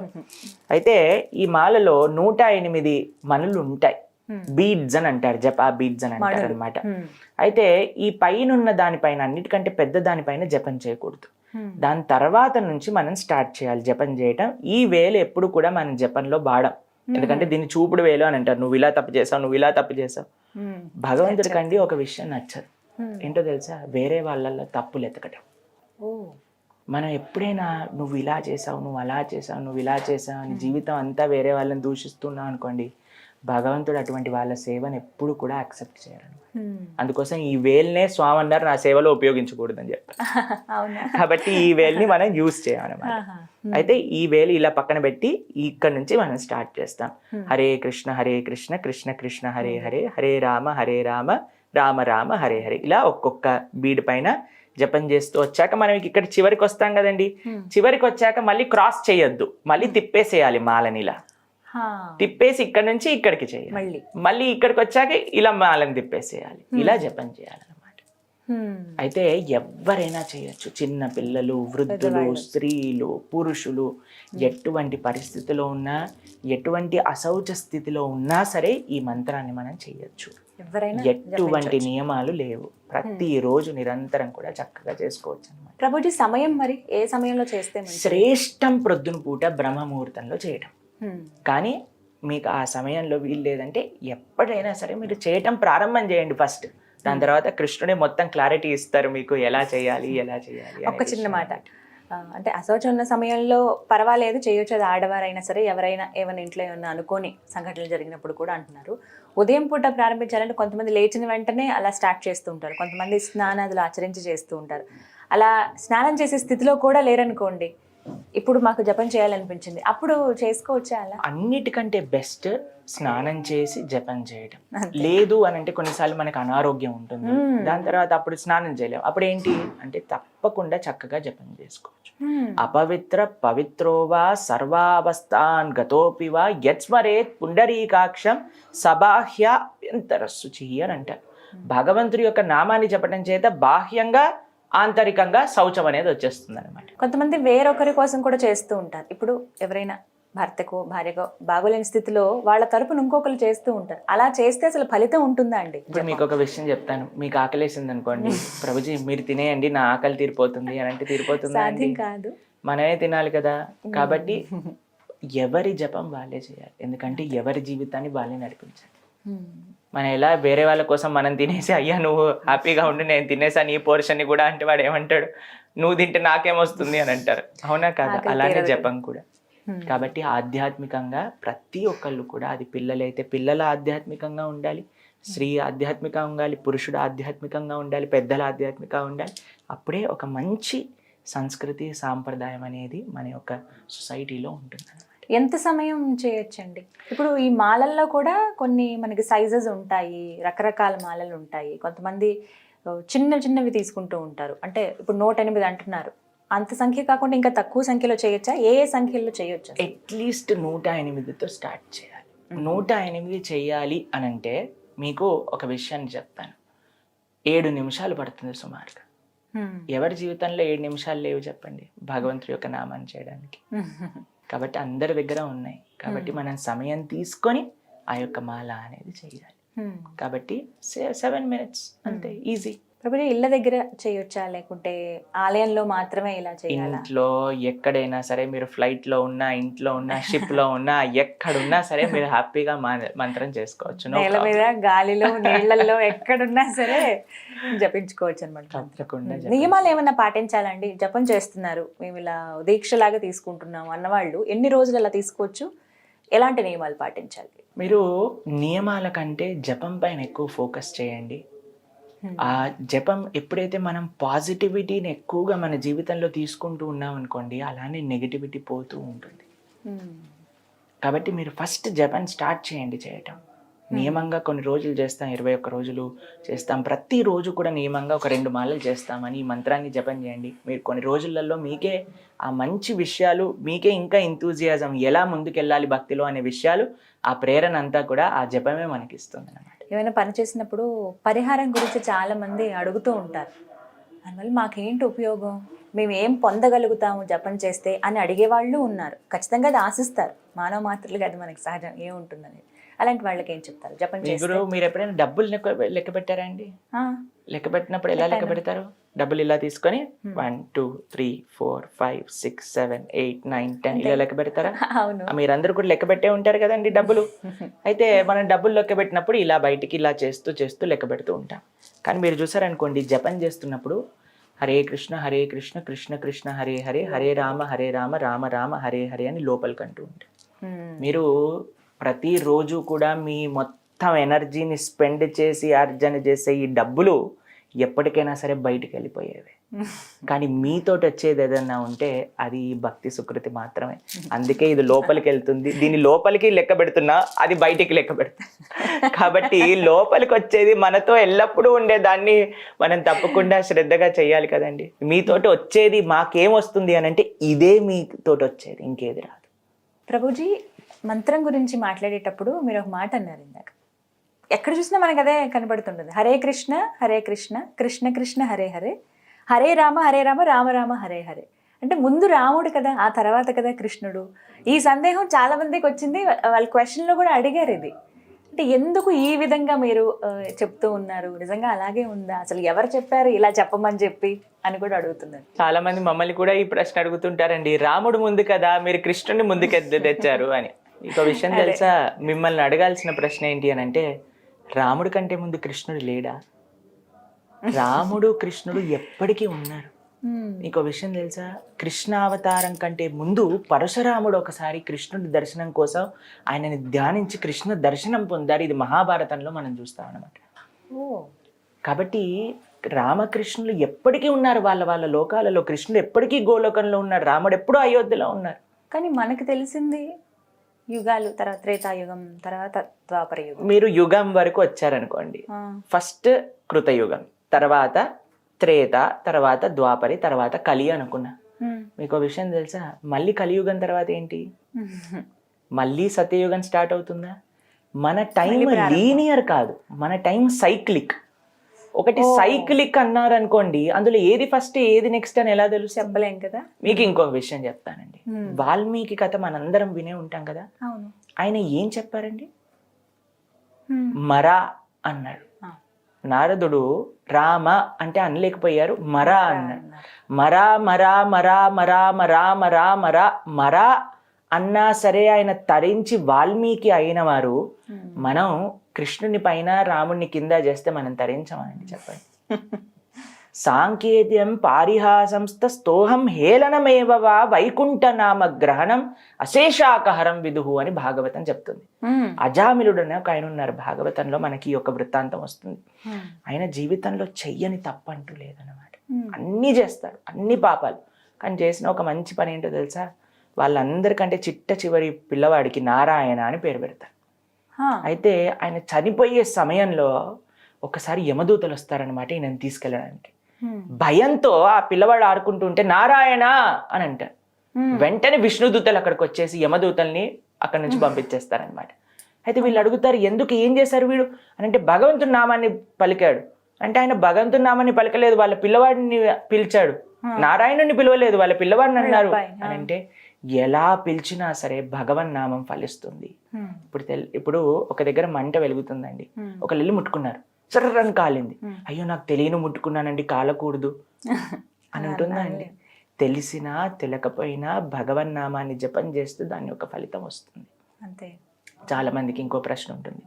అయితే ఈ మాలలో 108 మనులు ఉంటాయి. బీడ్స్ అని అంటారు, జపా బీడ్స్ అని అంటారు అనమాట. అయితే ఈ పైన దానిపైన, అన్నిటికంటే పెద్ద దానిపైన జపం చేయకూడదు. దాని తర్వాత నుంచి మనం స్టార్ట్ చేయాలి జపం చేయటం. ఈ వేలు ఎప్పుడు కూడా మనం జపంలో వాడం, ఎందుకంటే దీన్ని చూపుడు వేలు అని అంటారు. నువ్వు ఇలా తప్పు చేసావు, నువ్వు ఇలా తప్పు చేసావు. భగవంతుడికండి ఒక విషయం నచ్చదు. ఏంటో తెలుసా? వేరే వాళ్ళల్లో తప్పులు ఎతకటం. మనం ఎప్పుడైనా నువ్వు ఇలా చేసావు, నువ్వు అలా చేసావు, నువ్వు ఇలా చేసావు అని జీవితం అంతా వేరే వాళ్ళని దూషిస్తున్నావు అనుకోండి, భగవంతుడు అటువంటి వాళ్ళ సేవను ఎప్పుడు కూడా యాక్సెప్ట్ చేయరు. అందుకోసం ఈ వేల్నే స్వామి అన్నారు నా సేవలో ఉపయోగించకూడదని చెప్పారు. కాబట్టి ఈ వేల్ని మనం యూజ్ చేయాలన్నమాట. అయితే ఈ వేలు ఇలా పక్కన పెట్టి ఇక్కడ నుంచి మనం స్టార్ట్ చేస్తాం. హరే కృష్ణ కృష్ణ కృష్ణ హరే హరే, హరే రామ రామ రామ హరే హరే. ఇలా ఒక్కొక్క బీడ్ పైన జపం చేస్తూ వచ్చాక మనం ఇక్కడ చివరికి వస్తాం కదండి. చివరికి వచ్చాక మళ్ళీ క్రాస్ చేయొద్దు, మళ్ళీ తిప్పేసేయాలి మాలని. ఇలా తిప్పేసి ఇక్కడ నుంచి ఇక్కడికి చేయాలి, మళ్ళీ ఇక్కడికి వచ్చాక ఇలా మాలని తిప్పేసేయాలి. ఇలా జపం చేయాలన్నమాట. అయితే ఎవరైనా చేయొచ్చు, చిన్న పిల్లలు, వృద్ధులు, స్త్రీలు, పురుషులు, ఎటువంటి పరిస్థితిలో ఉన్నా, ఎటువంటి అశౌచ స్థితిలో ఉన్నా సరే ఈ మంత్రాన్ని మనం చేయొచ్చు. ఎటువంటి నియమాలు లేవు. ప్రతిరోజు నిరంతరం కూడా చక్కగా చేసుకోవచ్చు అన్నమాట. ప్రభుజీ సమయం మరి ఏ సమయంలో చేస్తే మంచిది? శ్రేష్టం ప్రొద్దున పూట బ్రహ్మముహూర్తంలో చేయటం. హ్మ్. కానీ మీకు ఆ సమయంలో వీలు లేదంటే ఎప్పుడైనా సరే మీరు చేయటం ప్రారంభం చేయండి ఫస్ట్. దాని తర్వాత కృష్ణుడే మొత్తం క్లారిటీ ఇస్తారు మీకు ఎలా చేయాలి ఒక్క చిన్న మాట, అంటే అశౌచం ఉన్న సమయంలో పర్వాలేదు చేయొచ్చు, అది ఆడవారైనా సరే ఎవరైనా ఏమైనా ఇంట్లో ఏమైనా అనుకోని సంఘటనలు జరిగినప్పుడు కూడా అంటున్నారు. ఉదయం పూట ప్రారంభించాలంటే కొంతమంది లేచిన వెంటనే అలా స్టార్ట్ చేస్తూ ఉంటారు, కొంతమంది స్నానాదులు ఆచరించి చేస్తూ ఉంటారు. అలా స్నానం చేసే స్థితిలో కూడా లేరనుకోండి, ఇప్పుడు మాకు జపం చేయాలనిపించింది, అప్పుడు చేసుకోవచ్చా అలా? అన్నిటికంటే బెస్ట్ స్నానం చేసి జపం చేయడం. లేదు అని అంటే కొన్నిసార్లు మనకు అనారోగ్యం ఉంటుంది, దాని తర్వాత అప్పుడు స్నానం చేయలేము. అప్పుడు ఏంటి అంటే తప్పకుండా చక్కగా జపం చేసుకోవచ్చు. అపవిత్ర పవిత్రోవా సర్వావస్థాన్ గతోపి వా యత్స్మరేత్ పుండరీకాక్షం సబాహ్య అభ్యంతర శుచి అని అంటారు. భగవంతుడి యొక్క నామాన్ని చెప్పడం చేత బాహ్యంగా ఆంతరికంగా శౌచం అనేది వచ్చేస్తుంది అనమాట. కొంతమంది వేరొకరి కోసం కూడా చేస్తూ ఉంటారు. ఇప్పుడు ఎవరైనా భర్తకో భార్యకో బాగోలేని స్థితిలో వాళ్ళ తరపున ఇంకొకరు చేస్తూ ఉంటారు. అలా చేస్తే అసలు ఫలితం ఉంటుందా అండి? ఇప్పుడు మీకు ఒక విషయం చెప్తాను. మీకు ఆకలేసింది అనుకోండి, ప్రభుజీ మీరు తినేయండి నా ఆకలి తీరిపోతుంది అని అంటే తీరిపోతుందా? సాధ్యం కాదు, మనమే తినాలి కదా. కాబట్టి ఎవరి జపం వాళ్ళే చేయాలి, ఎందుకంటే ఎవరి జీవితాన్ని వాళ్ళే నడిపించాలి. మనం ఎలా వేరే వాళ్ళ కోసం మనం తినేసి అయ్యా నువ్వు హ్యాపీగా ఉండి నేను తినేసాను ఈ పోర్షన్ని కూడా అంటే వాడు ఏమంటాడు, నువ్వు తింటే నాకేమొస్తుంది అని అంటారు. అవునా కాదా? అలానే జపం కూడా. కాబట్టి ఆధ్యాత్మికంగా ప్రతి ఒక్కళ్ళు కూడా, అది పిల్లలైతే పిల్లల ఆధ్యాత్మికంగా ఉండాలి, స్త్రీ ఆధ్యాత్మికంగా ఉండాలి, పురుషుడు ఆధ్యాత్మికంగా ఉండాలి, పెద్దల ఆధ్యాత్మికంగా ఉండాలి. అప్పుడే ఒక మంచి సంస్కృతి సాంప్రదాయం అనేది మన యొక్క సొసైటీలో ఉంటుంది. ఎంత సమయం చేయొచ్చండి? ఇప్పుడు ఈ మాలల్లో కూడా కొన్ని మనకి సైజెస్ ఉంటాయి, రకరకాల మాలలు ఉంటాయి. కొంతమంది చిన్నవి తీసుకుంటూ ఉంటారు. అంటే ఇప్పుడు 108 అంటున్నారు, అంత సంఖ్య కాకుండా ఇంకా తక్కువ సంఖ్యలో చేయొచ్చా? ఏ సంఖ్యలో చేయొచ్చు? అట్లీస్ట్ 108తో స్టార్ట్ చేయాలి. 108 చేయాలి అని అంటే మీకు ఒక విషయాన్ని చెప్తాను. 7 నిమిషాలు పడుతుంది సుమారుగా. ఎవరి జీవితంలో 7 నిమిషాలు లేవు చెప్పండి భగవంతుడి యొక్క నామాన్ని చేయడానికి? కాబట్టి అందరి దగ్గర ఉన్నాయి. కాబట్టి మనం సమయం తీసుకొని ఆ యొక్క మాల అనేది చేయాలి. కాబట్టి 7 minutes అంతే, ఈజీ. ప్రభుజీ ఇళ్ళ దగ్గర చేయొచ్చా లేకుంటే ఆలయంలో మాత్రమే ఇలా చేయాలా? ఇంట్లో ఎక్కడైనా సరే, మీరు ఫ్లైట్ లో ఉన్నా, ఇంట్లో ఉన్నా, షిప్ లో ఉన్నా, ఎక్కడున్నా సరే మీరు హ్యాపీగా మంత్రం చేసుకోవచ్చు. నేల మీద, గాలిలో, నీళ్ళల్లో ఎక్కడున్నా సరే జపించుకోవచ్చు అనమాట. తప్పకుండా. నియమాలు ఏమన్నా పాటించాలండి? జపం చేస్తున్నారు, మేము ఇలా దీక్షలాగా తీసుకుంటున్నాము అన్నవాళ్ళు ఎన్ని రోజులు అలా తీసుకోవచ్చు? ఎలాంటి నియమాలు పాటించాలి? మీరు నియమాల కంటే జపం పైన ఎక్కువ ఫోకస్ చేయండి. ఆ జపం ఎప్పుడైతే మనం పాజిటివిటీని ఎక్కువగా మన జీవితంలో తీసుకుంటూ ఉన్నాం అనుకోండి, అలానే నెగిటివిటీ పోతూ ఉంటుంది. కాబట్టి మీరు ఫస్ట్ జపం స్టార్ట్ చేయండి చేయటం. నియమంగా కొన్ని రోజులు చేస్తాం, 21 రోజులు చేస్తాం, ప్రతిరోజు కూడా నియమంగా ఒక 2 మాలలు చేస్తామని ఈ మంత్రాన్ని జపం చేయండి. మీరు కొన్ని రోజులలో మీకే ఆ మంచి విషయాలు, మీకే ఇంకా ఎంతూజియాజం, ఎలా ముందుకెళ్ళాలి భక్తిలో అనే విషయాలు, ఆ ప్రేరణ అంతా కూడా ఆ జపమే మనకి ఇస్తుంది అన్నమాట. ఏమైనా పని చేసినప్పుడు పరిహారం గురించి చాలా మంది అడుగుతూ ఉంటారు. అందువల్ల మాకేంటి ఉపయోగం, మేము ఏం పొందగలుగుతాము జపం చేస్తే అని అడిగేవాళ్ళు ఉన్నారు. ఖచ్చితంగా అది ఆశిస్తారు, మానవ మాత్రలు కాదు, మనకి సహజం ఏముంటుందని. అలాంటి వాళ్ళకి ఏం చెప్తారు జపం చేస్తే? మీరు ఎప్పుడైనా డబ్బులు లెక్క పెట్టారా అండి? లెక్క పెట్టినప్పుడు ఎలా లెక్క పెడతారు? డబ్బులు ఇలా తీసుకొని 1 2 3 4 5 6 7 8 9 10 ఇలా లెక్క పెడతారా? అవును, మీరందరూ కూడా లెక్క పెట్టే ఉంటారు కదండి డబ్బులు. అయితే మనం డబ్బులు లెక్క పెట్టినప్పుడు ఇలా బయటికి ఇలా చేస్తూ లెక్క పెడుతూ ఉంటాం. కానీ మీరు చూసారనుకోండి, జపం చేస్తున్నప్పుడు హరే కృష్ణ కృష్ణ కృష్ణ హరే హరే, హరే రామ రామ రామ హరే హరే అని లోపలికి అంటూ ఉంటారు. మీరు ప్రతిరోజు కూడా మీ మొత్తం ఎనర్జీని స్పెండ్ చేసి అర్జన చేసే ఈ డబ్బులు ఎప్పటికైనా సరే బయటికి వెళ్ళిపోయేవి. కానీ మీతోటి వచ్చేది ఏదన్నా ఉంటే అది భక్తి సుకృతి మాత్రమే. అందుకే ఇది లోపలికి వెళ్తుంది, దీని లోపలికి లెక్క పెడుతున్నా, అది బయటికి లెక్క పెడుతుంది. కాబట్టి లోపలికి వచ్చేది మనతో ఎల్లప్పుడూ ఉండేదాన్ని మనం తప్పకుండా శ్రద్ధగా చేయాలి కదండి. మీతోటి వచ్చేది మాకేమొస్తుంది అని అంటే ఇదే మీతోటి వచ్చేది, ఇంకేది రాదు. ప్రభుజీ మంత్రం గురించి మాట్లాడేటప్పుడు మీరు ఒక మాట అన్నారు ఇందాక, ఎక్కడ చూసినా మనకు అదే కనబడుతుంటుంది, హరే కృష్ణ కృష్ణ కృష్ణ హరే హరే, హరే రామ రామ రామ హరే హరే. అంటే ముందు రాముడు కదా, ఆ తర్వాత కదా కృష్ణుడు. ఈ సందేహం చాలా మందికి వచ్చింది, వాళ్ళ క్వశ్చన్లో కూడా అడిగారు ఇది. అంటే ఎందుకు ఈ విధంగా మీరు చెప్తూ ఉన్నారు? నిజంగా అలాగే ఉందా? అసలు ఎవరు చెప్పారు ఇలా చెప్పమని చెప్పి అని కూడా అడుగుతున్నారు. చాలా మంది మమ్మల్ని కూడా ఈ ప్రశ్న అడుగుతుంటారండి, రాముడు ముందు కదా మీరు కృష్ణుడిని ముందుకు తెచ్చారు అని. ఇంకో విషయం తెలుసా, మిమ్మల్ని అడగాల్సిన ప్రశ్న ఏంటి అని అంటే, రాముడి కంటే ముందు కృష్ణుడు లేడా? రాముడు కృష్ణుడు ఎప్పటికీ ఉన్నారు. ఇంకో విషయం తెలుసా, కృష్ణావతారం కంటే ముందు పరశురాముడు ఒకసారి కృష్ణుడి దర్శనం కోసం ఆయనని ధ్యానించి కృష్ణ దర్శనం పొందారు. ఇది మహాభారతంలో మనం చూస్తాం అన్నమాట. కాబట్టి రామకృష్ణులు ఎప్పటికీ ఉన్నారు వాళ్ళ వాళ్ళ లోకాలలో. కృష్ణుడు ఎప్పటికీ గోలోకంలో ఉన్నారు, రాముడు ఎప్పుడూ అయోధ్యలో ఉన్నారు. కానీ మనకు తెలిసింది యుగాలు, తర్వాత త్రేతాయుగం, తర్వాత ద్వాపర యుగం. మీరు యుగం వరకు వచ్చారనుకోండి, ఫస్ట్ కృతయుగం, తర్వాత త్రేత, తర్వాత ద్వాపరి, తర్వాత కలి అనుకున్నా. మీకు విషయం తెలుసా, మళ్ళీ కలియుగం తర్వాత ఏంటి? మళ్ళీ సత్యయుగం స్టార్ట్ అవుతుందా? మన టైం లీనియర్ కాదు, మన టైం సైక్లిక్. ఒకటి సైక్లిక్ అన్నారు అనుకోండి, అందులో ఏది ఫస్ట్ ఏది నెక్స్ట్ అని ఎలా తెలుసు? చెప్పలేం కదా. మీకు ఇంకొక విషయం చెప్తానండి. వాల్మీకి కథ మనందరం వినే ఉంటాం కదా. ఆయన ఏం చెప్పారండి? మరా అన్నాడు. నారదుడు రామ అంటే అనలేకపోయారు, మరా అన్నాడు. మరా మరా మరా మరా మరా మరా మరా మరా అన్నా సరే ఆయన తరించి వాల్మీకి అయిన వారు. మనం కృష్ణుని పైన రాముడిని కింద చేస్తే మనం తరించమనండి, చెప్పండి. సాంకేత్యం పారిహాసంస్త స్తోహం హేళనమేవవా వైకుంఠ నామ గ్రహణం అశేషాకహరం విదుహు అని భాగవతం చెప్తుంది. అజామిలుడు అనే ఒక ఆయన ఉన్నారు భాగవతంలో, మనకి ఒక వృత్తాంతం వస్తుంది. ఆయన జీవితంలో చెయ్యని తప్పంటూ లేదన్నమాట. అన్నీ చేస్తాడు, అన్ని పాపాలు. కానీ చేసిన ఒక మంచి పని ఏంటో తెలుసా, వాళ్ళందరికంటే చిట్ట చివరి పిల్లవాడికి నారాయణ అని పేరు పెడతారు. అయితే ఆయన చనిపోయే సమయంలో ఒకసారి యమదూతలు వస్తారనమాట ఈయనని తీసుకెళ్ళడానికి. భయంతో ఆ పిల్లవాడు ఆడుకుంటుంటే నారాయణ అని అంటారు. వెంటనే విష్ణుదూతలు అక్కడికి వచ్చేసి యమదూతల్ని అక్కడి నుంచి పంపించేస్తారనమాట. అయితే వీళ్ళు అడుగుతారు, ఎందుకు, ఏం చేశారు వీడు అని అంటే, భగవంతుని నామాన్ని పలికాడు అంటే. ఆయన భగవంతుని నామాన్ని పలకలేదు, వాళ్ళ పిల్లవాడిని పిలిచాడు. నారాయణుని పిలవలేదు, వాళ్ళ పిల్లవాడిని అన్నారు అని అంటే, ఎలా పిలిచినా సరే భగవన్ నామం ఫలిస్తుంది. ఇప్పుడు ఒక దగ్గర మంట వెలుగుతుందండి, ఒకళ్ళు వెళ్ళి ముట్టుకున్నారు, సర్రని కాలింది. అయ్యో నాకు తెలియను ముట్టుకున్నానండి, కాలకూడదు అని ఉంటుందా అండి? తెలిసినా తెలియకపోయినా భగవన్ నామాన్ని జపం చేస్తూ దాని యొక్క ఫలితం వస్తుంది. అంతే. చాలా మందికి ఇంకో ప్రశ్న ఉంటుంది,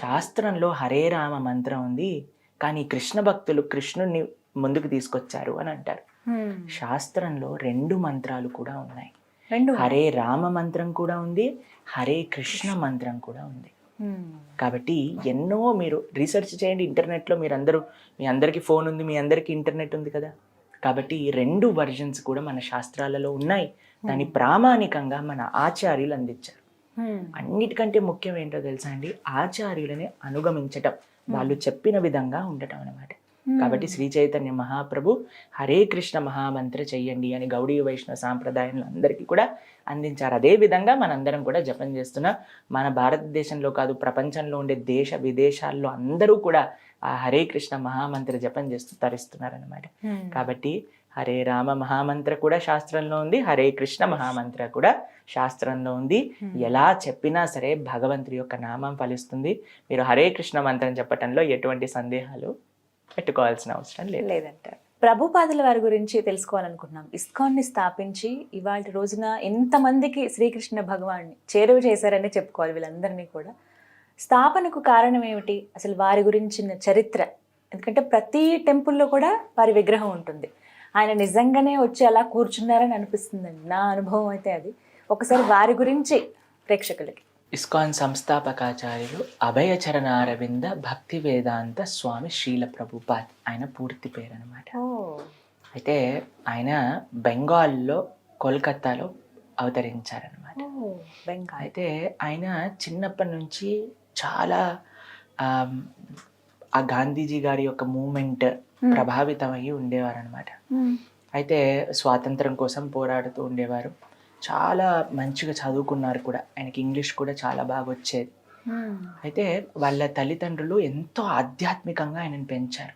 శాస్త్రంలో హరే రామ మంత్రం ఉంది కానీ కృష్ణ భక్తులు కృష్ణుడిని ముందుకు తీసుకొచ్చారు అని అంటారు. శాస్త్రంలో 2 మంత్రాలు కూడా ఉన్నాయి. హరే రామ మంత్రం కూడా ఉంది, హరే కృష్ణ మంత్రం కూడా ఉంది. కాబట్టి ఎన్నో మీరు రీసెర్చ్ చేయండి ఇంటర్నెట్లో. మీ అందరికీ ఫోన్ ఉంది, మీ అందరికీ ఇంటర్నెట్ ఉంది కదా. కాబట్టి 2 వర్జన్స్ కూడా మన శాస్త్రాలలో ఉన్నాయి. దాన్ని ప్రామాణికంగా మన ఆచార్యులు అందించారు. అన్నిటికంటే ముఖ్యం ఏంటో తెలుసా అండి, ఆచార్యులని అనుగమించటం, వాళ్ళు చెప్పిన విధంగా ఉండటం అన్నమాట. కాబట్టి శ్రీ చైతన్య మహాప్రభు హరే కృష్ణ మహామంత్ర చెయ్యండి అని గౌడీయ వైష్ణవ సాంప్రదాయంలో అందరికీ కూడా అందించారు. అదే విధంగా మనందరం కూడా జపం చేస్తున్నాం. మన భారతదేశంలో కాదు, ప్రపంచంలో ఉండే దేశ విదేశాల్లో అందరూ కూడా ఆ హరే కృష్ణ మహామంత్ర జపం చేస్తూ తరిస్తున్నారనమాట. కాబట్టి హరే రామ మహామంత్ర కూడా శాస్త్రంలో ఉంది, హరే కృష్ణ మహామంత్ర కూడా శాస్త్రంలో ఉంది. ఎలా చెప్పినా సరే భగవంతుడి యొక్క నామం ఫలిస్తుంది. మీరు హరే కృష్ణ మంత్రం చెప్పటంలో ఎటువంటి సందేహాలు పెట్టుకోవాల్సిన అవసరం లేదంటారు. ప్రభుపాదుల వారి గురించి తెలుసుకోవాలనుకుంటున్నాం. ఇస్కాన్ని స్థాపించి ఇవాళ రోజున ఎంతమందికి శ్రీకృష్ణ భగవాన్ని చేరువ చేశారని చెప్పుకోవాలి. వీళ్ళందరినీ కూడా స్థాపనకు కారణం ఏమిటి, అసలు వారి గురించిన చరిత్ర? ఎందుకంటే ప్రతి టెంపుల్లో కూడా వారి విగ్రహం ఉంటుంది. ఆయన నిజంగానే వచ్చి అలా కూర్చున్నారని అనిపిస్తుందండి, నా అనుభవం అయితే అది. ఒకసారి వారి గురించి ప్రేక్షకులకి. ఇస్కాన్ సంస్థాపకాచార్యులు అభయచరణ అరవింద భక్తి వేదాంత స్వామి శ్రీల ప్రభుపాద్, ఆయన పూర్తి పేరు అనమాట. అయితే ఆయన బెంగాల్లో కోల్కతాలో అవతరించారనమాట. అయితే ఆయన చిన్నప్పటి నుంచి చాలా ఆ గాంధీజీ గారి యొక్క మూమెంట్ ప్రభావితమయ్యి ఉండేవారు అనమాట. అయితే స్వాతంత్రం కోసం పోరాడుతూ ఉండేవారు. చాలా మంచిగా చదువుకున్నారు కూడా, ఆయనకి ఇంగ్లీష్ కూడా చాలా బాగా వచ్చేది. అయితే వాళ్ళ తల్లిదండ్రులు ఎంతో ఆధ్యాత్మికంగా ఆయనను పెంచారు.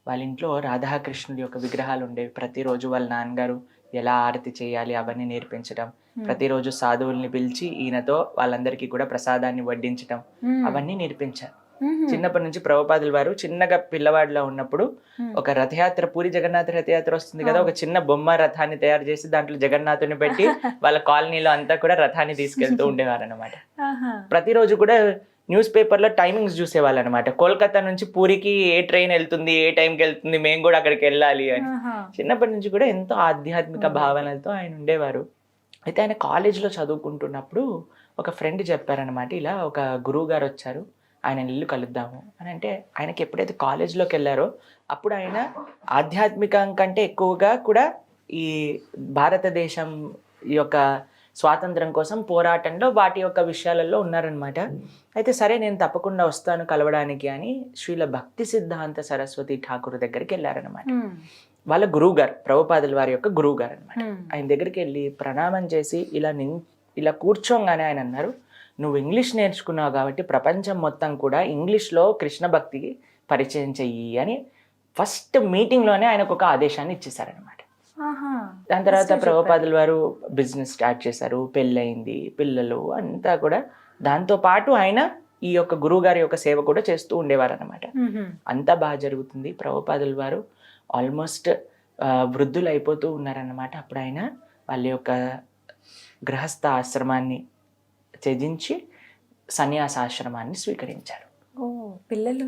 వాళ్ళ ఇంట్లో రాధాకృష్ణుడి యొక్క విగ్రహాలు ఉండేవి. ప్రతిరోజు వాళ్ళ నాన్నగారు ఎలా ఆరతి చేయాలి అవన్నీ నేర్పించడం, ప్రతిరోజు సాధువుల్ని పిలిచి ఈయనతో వాళ్ళందరికీ కూడా ప్రసాదాన్ని వడ్డించటం అవన్నీ నేర్పించారు. చిన్నప్పటి నుంచి ప్రభుపాదుల వారు చిన్నగా పిల్లవాడిలో ఉన్నప్పుడు ఒక రథయాత్ర, పూరి జగన్నాథ రథయాత్ర వస్తుంది కదా, ఒక చిన్న బొమ్మ రథాన్ని తయారు చేసి దాంట్లో జగన్నాథుని పెట్టి వాళ్ళ కాలనీలో అంతా కూడా రథాన్ని తీసుకెళ్తూ ఉండేవారు అనమాట. ప్రతిరోజు కూడా న్యూస్ పేపర్లో టైమింగ్స్ చూసేవాళ్ళు అనమాట. కోల్కతా నుంచి పూరికి ఏ ట్రైన్ వెళ్తుంది, ఏ టైంకి వెళ్తుంది, మేము కూడా అక్కడికి వెళ్ళాలి అని. చిన్నప్పటి నుంచి కూడా ఎంతో ఆధ్యాత్మిక భావనలతో ఆయన ఉండేవారు. అయితే ఆయన కాలేజ్లో చదువుకుంటున్నప్పుడు ఒక ఫ్రెండ్ చెప్పారనమాట, ఇలా ఒక గురువు గారు వచ్చారు, ఆయన ఇల్లు కలుద్దాము అని. అంటే ఆయనకి ఎప్పుడైతే కాలేజ్లోకి వెళ్ళారో అప్పుడు ఆయన ఆధ్యాత్మికం కంటే ఎక్కువగా కూడా ఈ భారతదేశం యొక్క స్వాతంత్రం కోసం పోరాటంలో వాటి యొక్క విషయాలలో ఉన్నారనమాట. అయితే సరే నేను తప్పకుండా వస్తాను కలవడానికి అని శ్రీల భక్తి సిద్ధాంత సరస్వతి ఠాకూర్ దగ్గరికి వెళ్ళారనమాట. వాళ్ళ గురువు గారు, ప్రభుపాదుల వారి యొక్క గురువు గారు అనమాట. ఆయన దగ్గరికి వెళ్ళి ప్రణామం చేసి ఇలా కూర్చోగానే ఆయన అన్నారు, నువ్వు ఇంగ్లీష్ నేర్చుకున్నావు కాబట్టి ప్రపంచం మొత్తం కూడా ఇంగ్లీష్లో కృష్ణ భక్తికి పరిచయం చెయ్యి అని ఫస్ట్ మీటింగ్లోనే ఆయనకు ఒక ఆదేశాన్ని ఇచ్చేసారనమాట. దాని తర్వాత ప్రభుపాదుల వారు బిజినెస్ స్టార్ట్ చేశారు, పెళ్ళయింది, పిల్లలు అంతా కూడా. దాంతో పాటు ఆయన ఈ యొక్క గురువు గారి యొక్క సేవ కూడా చేస్తూ ఉండేవారు అనమాట. అంతా బాగా జరుగుతుంది. ప్రభుపాదుల వారు ఆల్మోస్ట్ వృద్ధులు అయిపోతూ ఉన్నారన్నమాట. అప్పుడు ఆయన వాళ్ళ యొక్క గృహస్థ ఆశ్రమాన్ని త్యజించి సన్యాసాశ్రమాన్ని స్వీకరించారు.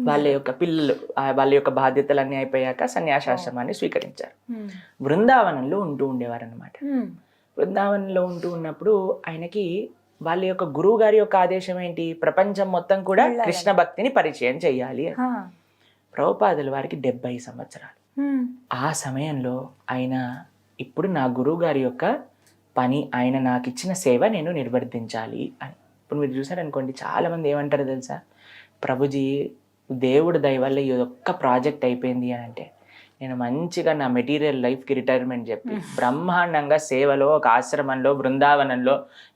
వాళ్ళ యొక్క బాధ్యతలన్నీ అయిపోయాక సన్యాసాశ్రమాన్ని స్వీకరించారు. బృందావనంలో ఉంటూ ఉండేవారు అనమాట. బృందావనంలో ఉంటూ ఉన్నప్పుడు ఆయనకి వాళ్ళ యొక్క గురువు గారి యొక్క ఆదేశం ఏంటి, ప్రపంచం మొత్తం కూడా కృష్ణ భక్తిని పరిచయం చెయ్యాలి. ప్రభుపాదుల వారికి 70 సంవత్సరాలు. ఆ సమయంలో ఆయన ఇప్పుడు నా గురువు గారి యొక్క పని, ఆయన నాకు ఇచ్చిన సేవ నేను నిర్వర్తించాలి అని. ఇప్పుడు మీరు చూసారనుకోండి, చాలా మంది ఏమంటారు తెలుసా, ప్రభుజీ దేవుడు దయ వల్ల ఈ ఒక్క ప్రాజెక్ట్ అయిపోయింది అని అంటే నేను మంచిగా నా మెటీరియల్ లైఫ్కి రిటైర్మెంట్ చెప్పి బ్రహ్మాండంగా సేవలో ఒక ఆశ్రమంలో బృందావనంలో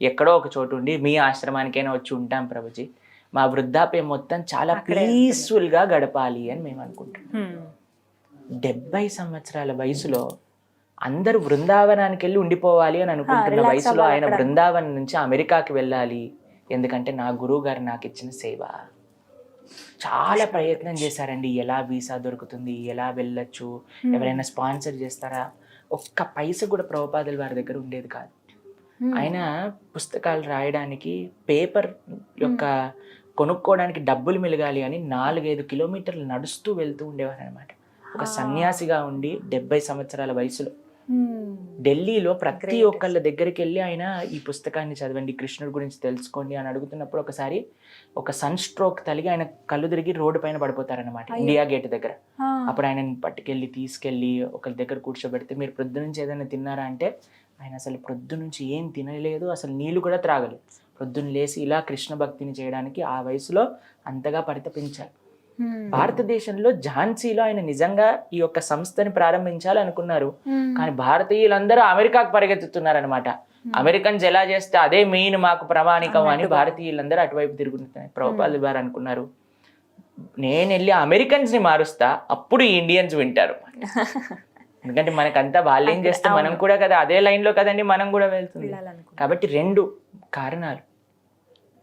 ఎక్కడో ఒక చోటు ఉండి మీ ఆశ్రమానికైనా వచ్చి ఉంటాం ప్రభుజీ, మా వృద్ధాప్యం మొత్తం చాలా పీస్ఫుల్గా గడపాలి అని మేము అనుకుంటున్నాం. 70 సంవత్సరాల వయసులో అందరూ బృందావనానికి వెళ్ళి ఉండిపోవాలి అని అనుకుంటున్న వయసులో ఆయన బృందావనం నుంచి అమెరికాకి వెళ్ళాలి, ఎందుకంటే నా గురువు గారు నాకు ఇచ్చిన సేవ. చాలా ప్రయత్నం చేశారండి, ఎలా వీసా దొరుకుతుంది, ఎలా వెళ్ళొచ్చు, ఎవరైనా స్పాన్సర్ చేస్తారా, ఒక్క పైస కూడా ప్రభుపాదుల వారి దగ్గర ఉండేది కాదు. ఆయన పుస్తకాలు రాయడానికి పేపర్ యొక్క కొనుక్కోవడానికి డబ్బులు మెలగాలి అని 4-5 కిలోమీటర్లు నడుస్తూ వెళ్తూ ఉండేవారు అనమాట. ఒక సన్యాసిగా ఉండి 70 సంవత్సరాల వయసులో ఢిల్లీలో ప్రతి ఒక్కళ్ళ దగ్గరికి వెళ్ళి ఆయన ఈ పుస్తకాన్ని చదవండి, కృష్ణుడి గురించి తెలుసుకోండి అని అడుగుతున్నప్పుడు ఒకసారి ఒక సన్ స్ట్రోక్ తలిగి ఆయన కళ్ళు తిరిగి రోడ్డు పైన పడిపోతారనమాట, ఇండియా గేట్ దగ్గర. అప్పుడు ఆయనని తీసుకెళ్ళి ఒకరి దగ్గర కూర్చోబెడితే, మీరు ప్రొద్దు నుంచి ఏదైనా తిన్నారా అంటే ఆయన అసలు ప్రొద్దు నుంచి ఏం తినలేదు, అసలు నీళ్లు కూడా త్రాగలేదు. ప్రొద్దున లేసి ఇలా కృష్ణ భక్తిని చేయడానికి ఆ వయసులో అంతగా పరితపించారు. భారతదేశంలో ఝాన్సీలో ఆయన నిజంగా ఈ యొక్క సంస్థని ప్రారంభించాలి అనుకున్నారు, కానీ భారతీయులందరూ అమెరికాకు పరిగెత్తుతున్నారనమాట. అమెరికన్స్ ఎలా చేస్తే అదే మెయిన్ మాకు ప్రామాణికం అని భారతీయులందరూ అటువైపు తిరుగుతున్నారు. ప్రభుపాదుల వారు అనుకున్నారు, నేను వెళ్ళి అమెరికన్స్ ని మారుస్తా, అప్పుడు ఇండియన్స్ వింటారు. ఎందుకంటే మనకంతా వాళ్ళు ఏం చేస్తే మనం కూడా కదా అదే లైన్లో కదండి మనం కూడా వెళ్తుంది. కాబట్టి 2 కారణాలు.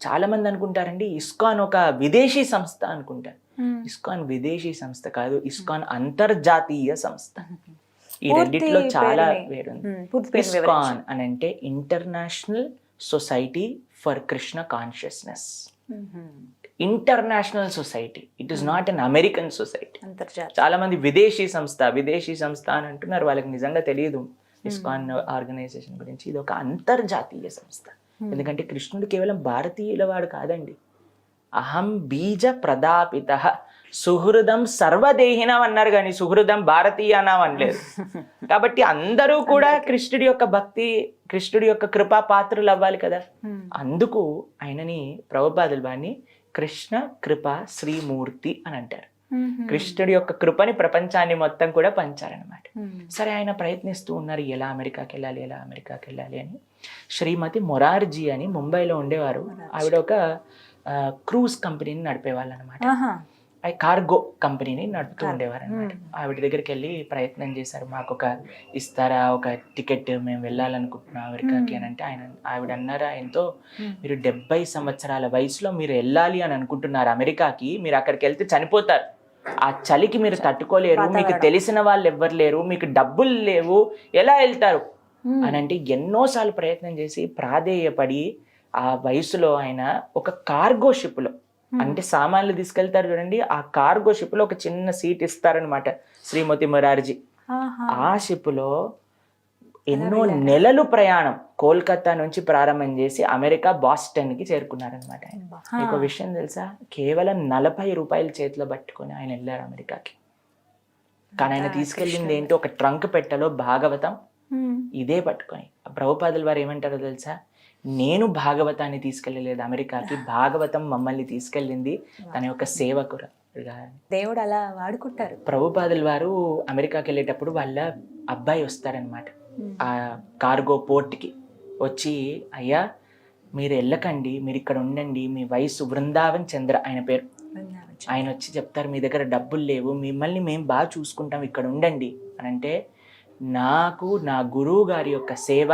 చాలా మంది అనుకుంటారండి ఇస్కాన్ ఒక విదేశీ సంస్థ అనుకుంటారు. ఇస్కాన్ విదేశీ సంస్థ కాదు, ఇస్కాన్ అంతర్జాతీయ సంస్థ. ఈ రెండిట్లో చాలా వేరుంది. ఇస్కాన్ అని అంటే international society for Krishna consciousness. International society, it is not an American society. చాలా మంది విదేశీ సంస్థ అని అంటున్నారు, వాళ్ళకి నిజంగా తెలియదు ఇస్కాన్ ఆర్గనైజేషన్ గురించి. ఇది ఒక అంతర్జాతీయ సంస్థ. ఎందుకంటే కృష్ణుడు కేవలం భారతీయుల వాడు కాదండి. అహం బీజ ప్రదాపిత సుహృదం సర్వదేహినం అన్నారు, కానీ సుహృదం భారతీయనం అనలేదు. కాబట్టి అందరూ కూడా కృష్ణుడి యొక్క భక్తి, కృష్ణుడి యొక్క కృపా పాత్రులు అవ్వాలి కదా. అందుకు ఆయనని ప్రభుపాదుల వారిని కృష్ణ కృపా శ్రీమూర్తి అని అంటారు. కృష్ణుడి యొక్క కృపని ప్రపంచాన్ని మొత్తం కూడా పంచారనమాట. సరే, ఆయన ప్రయత్నిస్తూ ఉన్నారు ఎలా అమెరికాకి వెళ్ళాలి అని. శ్రీమతి మొరార్జీ అని ముంబైలో ఉండేవారు. ఆవిడ ఒక క్రూజ్ కంపెనీని నడిపేవాళ్ళు అనమాట. కార్గో కంపెనీని నడుపుతూ ఉండేవారు అనమాట. ఆవిడ దగ్గరికి వెళ్ళి ప్రయత్నం చేశారు, మాకు ఒక ఇస్తారా, ఒక టికెట్, మేము వెళ్ళాలనుకుంటున్నాం అమెరికాకి అని అంటే ఆవిడ అన్నారు ఆయనతో, మీరు 70 సంవత్సరాల వయసులో మీరు వెళ్ళాలి అని అనుకుంటున్నారు అమెరికాకి, మీరు అక్కడికి వెళ్తే చనిపోతారు, ఆ చలికి మీరు తట్టుకోలేరు, మీకు తెలిసిన వాళ్ళు ఎవ్వరు లేరు, మీకు డబ్బులు లేవు, ఎలా వెళ్తారు అని అంటే ఎన్నోసార్లు ప్రయత్నం చేసి ప్రాధేయపడి ఆ వయసులో ఆయన ఒక కార్గో షిప్లో, అంటే సామాన్లు తీసుకెళ్తారు చూడండి, ఆ కార్గో షిప్ లో ఒక చిన్న సీట్ ఇస్తారనమాట శ్రీమతి మొరార్జీ. ఆ షిప్ లో ఎన్నో నెలలు ప్రయాణం కోల్కతా నుంచి ప్రారంభం చేసి అమెరికా బాస్టన్ కి చేరుకున్నారనమాట. మీకు విషయం తెలుసా, కేవలం 40 రూపాయలు చేతిలో పట్టుకొని ఆయన వెళ్ళారు అమెరికాకి. కానీ ఆయన తీసుకెళ్ళింది ఏంటి, ఒక ట్రంక్ పెట్టెలో భాగవతం ఇదే పట్టుకొని. ప్రభుపాదుల వారు ఏమంటారో తెలుసా, నేను భాగవతాన్ని తీసుకెళ్ళలేదు అమెరికాకి, భాగవతం మమ్మల్ని తీసుకెళ్ళింది తన యొక్క సేవకుడుగా. దేవుడు అలా వాడుకుంటారు. ప్రభుపాదుల వారు అమెరికాకి వెళ్ళేటప్పుడు వాళ్ళ అబ్బాయి వస్తారనమాట ఆ కార్గో పోర్ట్కి వచ్చి, అయ్యా మీరు వెళ్ళకండి, మీరు ఇక్కడ ఉండండి, మీ వయసు బృందావన్ చంద్ర ఆయన పేరు, ఆయన వచ్చి చెప్తారు మీ దగ్గర డబ్బులు లేవు, మిమ్మల్ని మేము బాగా చూసుకుంటాం, ఇక్కడ ఉండండి అని అంటే, నాకు నా గురువు గారి యొక్క సేవ,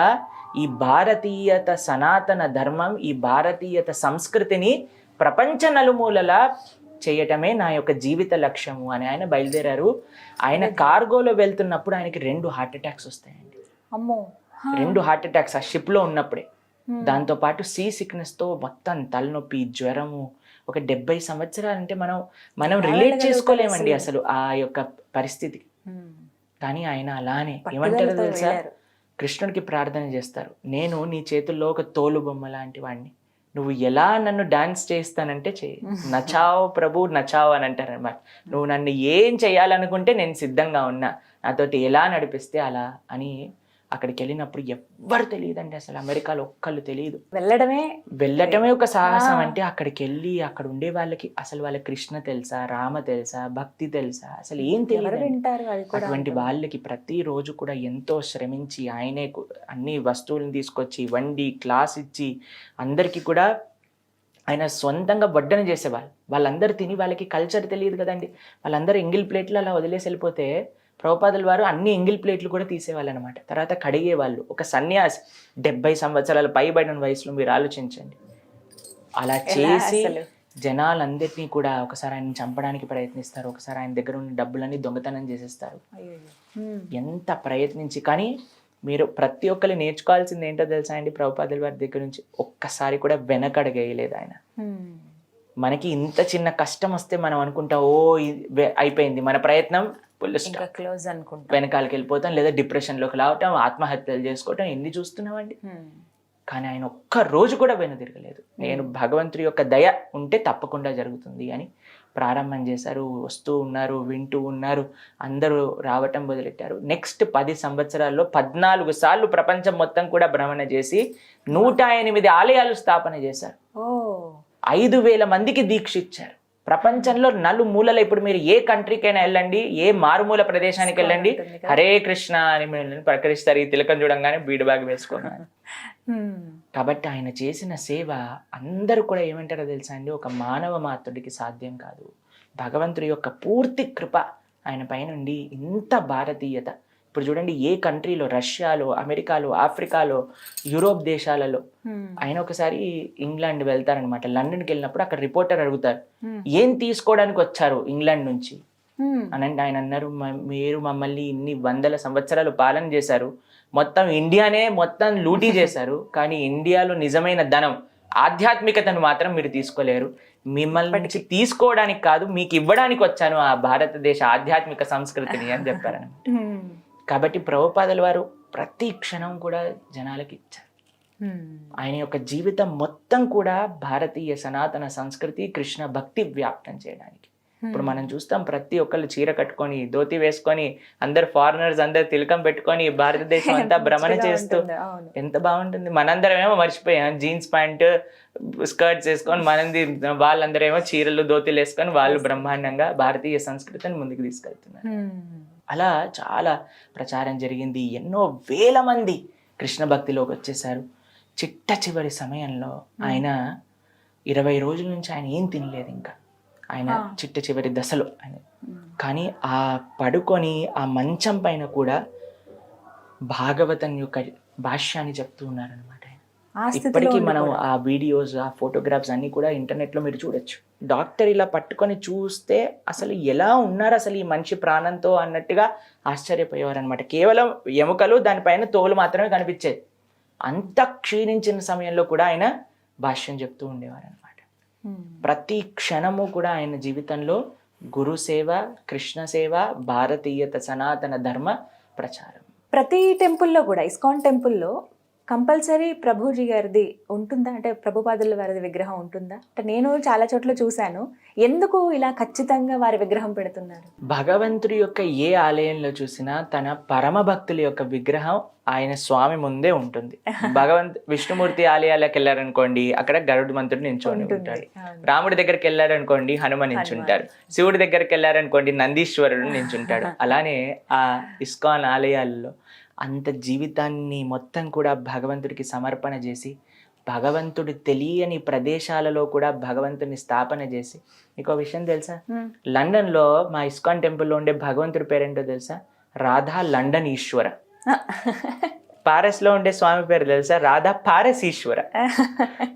ఈ భారతీయత సనాతన ధర్మం, ఈ భారతీయత సంస్కృతిని ప్రపంచ నలుమూలలా చేయటమే నా యొక్క జీవిత లక్ష్యము అని ఆయన బయలుదేరారు. ఆయన కార్గోలో వెళ్తున్నప్పుడు ఆయనకి 2 హార్ట్ అటాక్స్ వస్తాయండి. అమ్మో, 2 హార్ట్ అటాక్స్ ఆ షిప్లో ఉన్నప్పుడే. దాంతోపాటు సీ సిక్నెస్తో మొత్తం తలనొప్పి, జ్వరము. ఒక 70 సంవత్సరాలు అంటే మనం రిలేట్ చేసుకోలేమండి అసలు ఆ యొక్క పరిస్థితికి. కానీ ఆయన అలానే ఏమంటారో తెలుసా, కృష్ణుడికి ప్రార్థన చేస్తారు, నేను నీ చేతుల్లో ఒక తోలు బొమ్మ లాంటి వాడిని, నువ్వు ఎలా నన్ను డాన్స్ చేస్తానంటే చెయ్యి, నచావ్ ప్రభు నచావ్ అని అంటారు అనమాట. నువ్వు నన్ను ఏం చేయాలనుకుంటే నేను సిద్ధంగా ఉన్నా, నాతోటి ఎలా నడిపిస్తే అలా అని. అక్కడికి వెళ్ళినప్పుడు ఎవ్వరు తెలియదండి అసలు, అమెరికాలో ఒక్కళ్ళు తెలియదు. వెళ్ళటమే ఒక సాహసం. అంటే అక్కడికి వెళ్ళి అక్కడ ఉండే వాళ్ళకి అసలు వాళ్ళ కృష్ణ తెలుసా, రామ తెలుసా, భక్తి తెలుసా, అసలు ఏం తెలియదు. అటువంటి వాళ్ళకి ప్రతిరోజు కూడా ఎంతో శ్రమించి ఆయనే అన్ని వస్తువులను తీసుకొచ్చి వండి క్లాస్ ఇచ్చి అందరికీ కూడా ఆయన సొంతంగా వడ్డన చేసేవాళ్ళు. వాళ్ళందరూ తిని, వాళ్ళకి కల్చర్ తెలియదు కదండి, వాళ్ళందరూ ఎంగిల్ ప్లేట్లు అలా వదిలేసి వెళ్ళిపోతే ప్రభుపాదుల వారు అన్ని ఎంగిల్ ప్లేట్లు కూడా తీసేవాళ్ళు అనమాట. తర్వాత కడిగేవాళ్ళు. ఒక సన్యాసి 70 సంవత్సరాల పైబడిన వయసులో మీరు ఆలోచించండి. అలా చేసి జనాలందరినీ కూడా ఒకసారి ఆయన చంపడానికి ప్రయత్నిస్తారు, ఒకసారి ఆయన దగ్గర ఉన్న డబ్బులన్నీ దొంగతనం చేసేస్తారు. ఎంత ప్రయత్నించి, కానీ మీరు ప్రతి ఒక్కరు నేర్చుకోవాల్సింది ఏంటో తెలుసా అండి, ప్రభుపాదుల వారి దగ్గర నుంచి ఒక్కసారి కూడా వెనకడగేయలేదు ఆయన. మనకి ఇంత చిన్న కష్టం వస్తే మనం అనుకుంటా, ఓ అయిపోయింది మన ప్రయత్నం, క్లోజ్ అనుకుంటా, వెనకాలకి వెళ్ళిపోతాం, లేదా డిప్రెషన్లోకి రావటం, ఆత్మహత్యలు చేసుకోవటం, ఎన్ని చూస్తున్నామండి. కానీ ఆయన ఒక్క రోజు కూడా వెనుదిరగలేదు. నేను భగవంతుడి యొక్క దయ ఉంటే తప్పకుండా జరుగుతుంది అని ప్రారంభం చేశారు. వస్తూ ఉన్నారు, వింటూ ఉన్నారు, అందరూ రావటం మొదలెట్టారు. నెక్స్ట్ 10 సంవత్సరాల్లో 14 సార్లు ప్రపంచం మొత్తం కూడా భ్రమణ చేసి 108 ఆలయాలు స్థాపన చేశారు. 5,000 మందికి దీక్ష ఇచ్చారు. ప్రపంచంలో నలుమూలలో, ఇప్పుడు మీరు ఏ కంట్రీకైనా వెళ్ళండి, ఏ మారుమూల ప్రదేశానికి వెళ్ళండి, హరే కృష్ణ అని ప్రకటిస్తారు. ఈ తిలకం చూడంగానే బీడు బాగా వేసుకోగానే. కాబట్టి ఆయన చేసిన సేవ అందరూ కూడా ఏమంటారో తెలుసా అండి, ఒక మానవ మాత్రుడికి సాధ్యం కాదు. భగవంతుడి యొక్క పూర్తి కృప ఆయన పైనుండి ఇంత భారతీయత. ఇప్పుడు చూడండి, ఏ కంట్రీలో, రష్యాలో, అమెరికాలో, ఆఫ్రికాలో, యూరోప్ దేశాలలో. ఆయన ఒకసారి ఇంగ్లాండ్ వెళ్తారనమాట. లండన్కి వెళ్ళినప్పుడు అక్కడ రిపోర్టర్ అడుగుతారు, ఏం తీసుకోవడానికి వచ్చారు ఇంగ్లాండ్ నుంచి అని అంటే ఆయన అన్నారు, మీరు మమ్మల్ని ఇన్ని 100 సంవత్సరాలు పాలన చేశారు, మొత్తం ఇండియానే మొత్తం లూటీ చేశారు, కానీ ఇండియాలో నిజమైన ధనం, ఆధ్యాత్మికతను మాత్రం మీరు తీసుకోలేరు. మిమ్మల్ని నుంచి తీసుకోవడానికి కాదు, మీకు ఇవ్వడానికి వచ్చాను ఆ భారతదేశ ఆధ్యాత్మిక సంస్కృతిని అని చెప్పారనమాట. కాబట్టి ప్రభుపాదుల వారు ప్రతి క్షణం కూడా జనాలకి ఇచ్చారు. ఆయన యొక్క జీవితం మొత్తం కూడా భారతీయ సనాతన సంస్కృతి, కృష్ణ భక్తి వ్యాప్తం చేయడానికి. ఇప్పుడు మనం చూస్తాం, ప్రతి ఒక్కళ్ళు చీర కట్టుకొని, ధోతి వేసుకొని, అందరు ఫారినర్స్ అందరు తిలకం పెట్టుకొని భారతదేశం అంతా భ్రమణ చేస్తూ ఎంత బాగుంటుంది. మనందరం ఏమో మర్చిపోయాం, జీన్స్ ప్యాంట్ స్కర్ట్స్ వేసుకొని, వాళ్ళందరూ ఏమో చీరలు ధోతిలు వేసుకొని వాళ్ళు బ్రహ్మాండంగా భారతీయ సంస్కృతిని ముందుకు తీసుకెళ్తున్నారు. అలా చాలా ప్రచారం జరిగింది. ఎన్నో వేల మంది కృష్ణ భక్తిలోకి వచ్చేసారు. చిట్ట చివరి సమయంలో ఆయన 20 రోజుల నుంచి ఆయన ఏం తినలేదు. ఇంకా ఆయన చిట్ట చివరి దశలో ఆయన. కానీ ఆ పడుకొని ఆ మంచం పైన కూడా భాగవతం యొక్క భాష్యాన్ని చెప్తూ ఉన్నారనమాట. ఇప్పటికీ మనం ఆ వీడియోస్, ఆ ఫోటోగ్రాఫ్స్ అన్ని కూడా ఇంటర్నెట్లో మీరు చూడొచ్చు. డాక్టర్ ఇలా పట్టుకొని చూస్తే అసలు ఎలా ఉన్నారు అసలు ఈ మనిషి ప్రాణంతో అన్నట్టుగా ఆశ్చర్యపోయేవారు అనమాట. కేవలం ఎముకలు, దానిపైన తోలు మాత్రమే కనిపించేది. అంత క్షీణించిన సమయంలో కూడా ఆయన భాష్యం చెప్తూ ఉండేవారు అనమాట. ప్రతి క్షణము కూడా ఆయన జీవితంలో గురు సేవ, కృష్ణ సేవ, భారతీయత సనాతన ధర్మ ప్రచారం. ప్రతి టెంపుల్లో కూడా, ఇస్కాన్ టెంపుల్లో కంపల్సరీ ప్రభుజీ గారిది ఉంటుందా? అంటే ప్రభుపాదుల వారిది విగ్రహం ఉంటుందా? అంటే నేను చాలా చోట్ల చూశాను. ఎందుకు ఇలా ఖచ్చితంగా వారి విగ్రహం పెడుతున్నారు? భగవంతుడి యొక్క ఏ ఆలయంలో చూసినా తన పరమ భక్తుల యొక్క విగ్రహం ఆయన స్వామి ముందే ఉంటుంది. విష్ణుమూర్తి ఆలయాలకు వెళ్ళారనుకోండి, అక్కడ గరుడు మంత్రుడు నించొని ఉంటాడు. రాముడి దగ్గరికి వెళ్ళారనుకోండి, హనుమ నించుంటారు. శివుడి దగ్గరికి వెళ్ళారనుకోండి, నందీశ్వరుడు నించుంటాడు. అలానే ఆ ఇస్కాన్ ఆలయాల్లో అంత జీవితాన్ని మొత్తం కూడా భగవంతుడికి సమర్పణ చేసి, భగవంతుడు తెలియని ప్రదేశాలలో కూడా భగవంతుని స్థాపన చేసి. మీకు విషయం తెలుసా? లండన్లో మా ఇస్కాన్ టెంపుల్లో ఉండే భగవంతుడి పేరేంటో తెలుసా? రాధా లండన్ ఈశ్వర. పారస్ లో ఉండే స్వామి పేరు తెలుసా? రాధా పారస్ ఈశ్వర.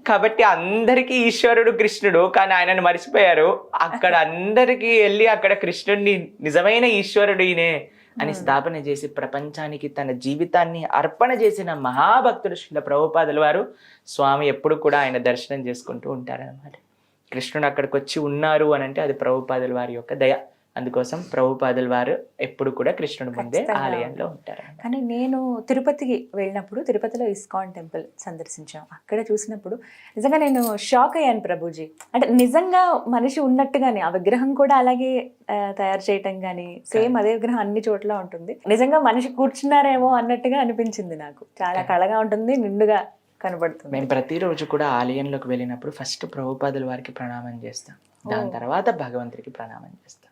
కాబట్టి అందరికీ ఈశ్వరుడు కృష్ణుడు, కానీ ఆయనను మర్చిపోయారు. అక్కడ అందరికీ వెళ్ళి అక్కడ కృష్ణుడిని నిజమైన ఈశ్వరుడు ఈయనే అని స్థాపన చేసి ప్రపంచానికి తన జీవితాన్ని అర్పణ చేసిన మహాభక్తుడు శ్రీల ప్రభుపాదుల వారు స్వామి ఎప్పుడు కూడా ఆయన దర్శనం చేసుకుంటూ ఉంటారన్నమాట. కృష్ణుడు అక్కడికి వచ్చి ఉన్నారు అని అంటే అది ప్రభుపాదుల వారి యొక్క దయ. అందుకోసం ప్రభుపాదుల వారు ఎప్పుడు కూడా కృష్ణుడి ముందే ఆలయంలో ఉంటారు. కానీ నేను తిరుపతికి వెళ్ళినప్పుడు, తిరుపతిలో ఇస్కాన్ టెంపుల్ సందర్శించాం. అక్కడ చూసినప్పుడు నిజంగా నేను షాక్ అయ్యాను ప్రభుజీ. అంటే నిజంగా మనిషి ఉన్నట్టుగానే ఆ విగ్రహం కూడా అలాగే తయారు చేయటం కానీ, సేమ్ అదే విగ్రహం అన్ని చోట్ల ఉంటుంది. నిజంగా మనిషి కూర్చున్నారేమో అన్నట్టుగా అనిపించింది నాకు. చాలా కళగా ఉంటుంది, నిండుగా కనబడుతుంది. మేము ప్రతిరోజు కూడా ఆలయంలోకి వెళ్ళినప్పుడు ఫస్ట్ ప్రభుపాదుల వారికి ప్రణామం చేస్తాం, దాని తర్వాత భగవంతుడికి ప్రణామం చేస్తాం.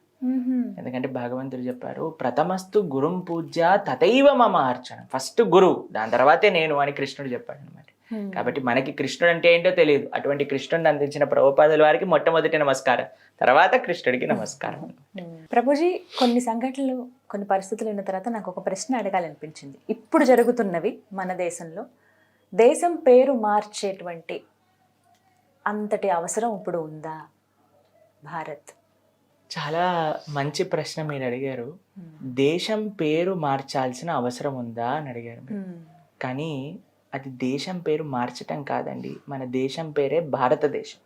ఎందుకంటే భగవంతుడు చెప్పారు, ప్రథమస్తు గురుం పూజ్య తథైవ మమ అర్చన. ఫస్ట్ గురువు, దాని తర్వాతే నేను అని కృష్ణుడు చెప్పాడు అనమాట. కాబట్టి మనకి కృష్ణుడు అంటే ఏంటో తెలియదు. అటువంటి కృష్ణుడిని అందించిన ప్రభుపాదుల వారికి మొట్టమొదటి నమస్కారం, తర్వాత కృష్ణుడికి నమస్కారం. ప్రభుజీ, కొన్ని సంఘటనలు, కొన్ని పరిస్థితులు ఉన్న తర్వాత నాకు ఒక ప్రశ్న అడగాలనిపించింది. ఇప్పుడు జరుగుతున్నవి మన దేశంలో, దేశం పేరు మార్చేటువంటి అంతటి అవసరం ఇప్పుడు ఉందా భారత్? చాలా మంచి ప్రశ్న మీరు అడిగారు. దేశం పేరు మార్చాల్సిన అవసరం ఉందా అని అడిగారు. కానీ అది దేశం పేరు మార్చటం కాదండి, మన దేశం పేరే భారతదేశం.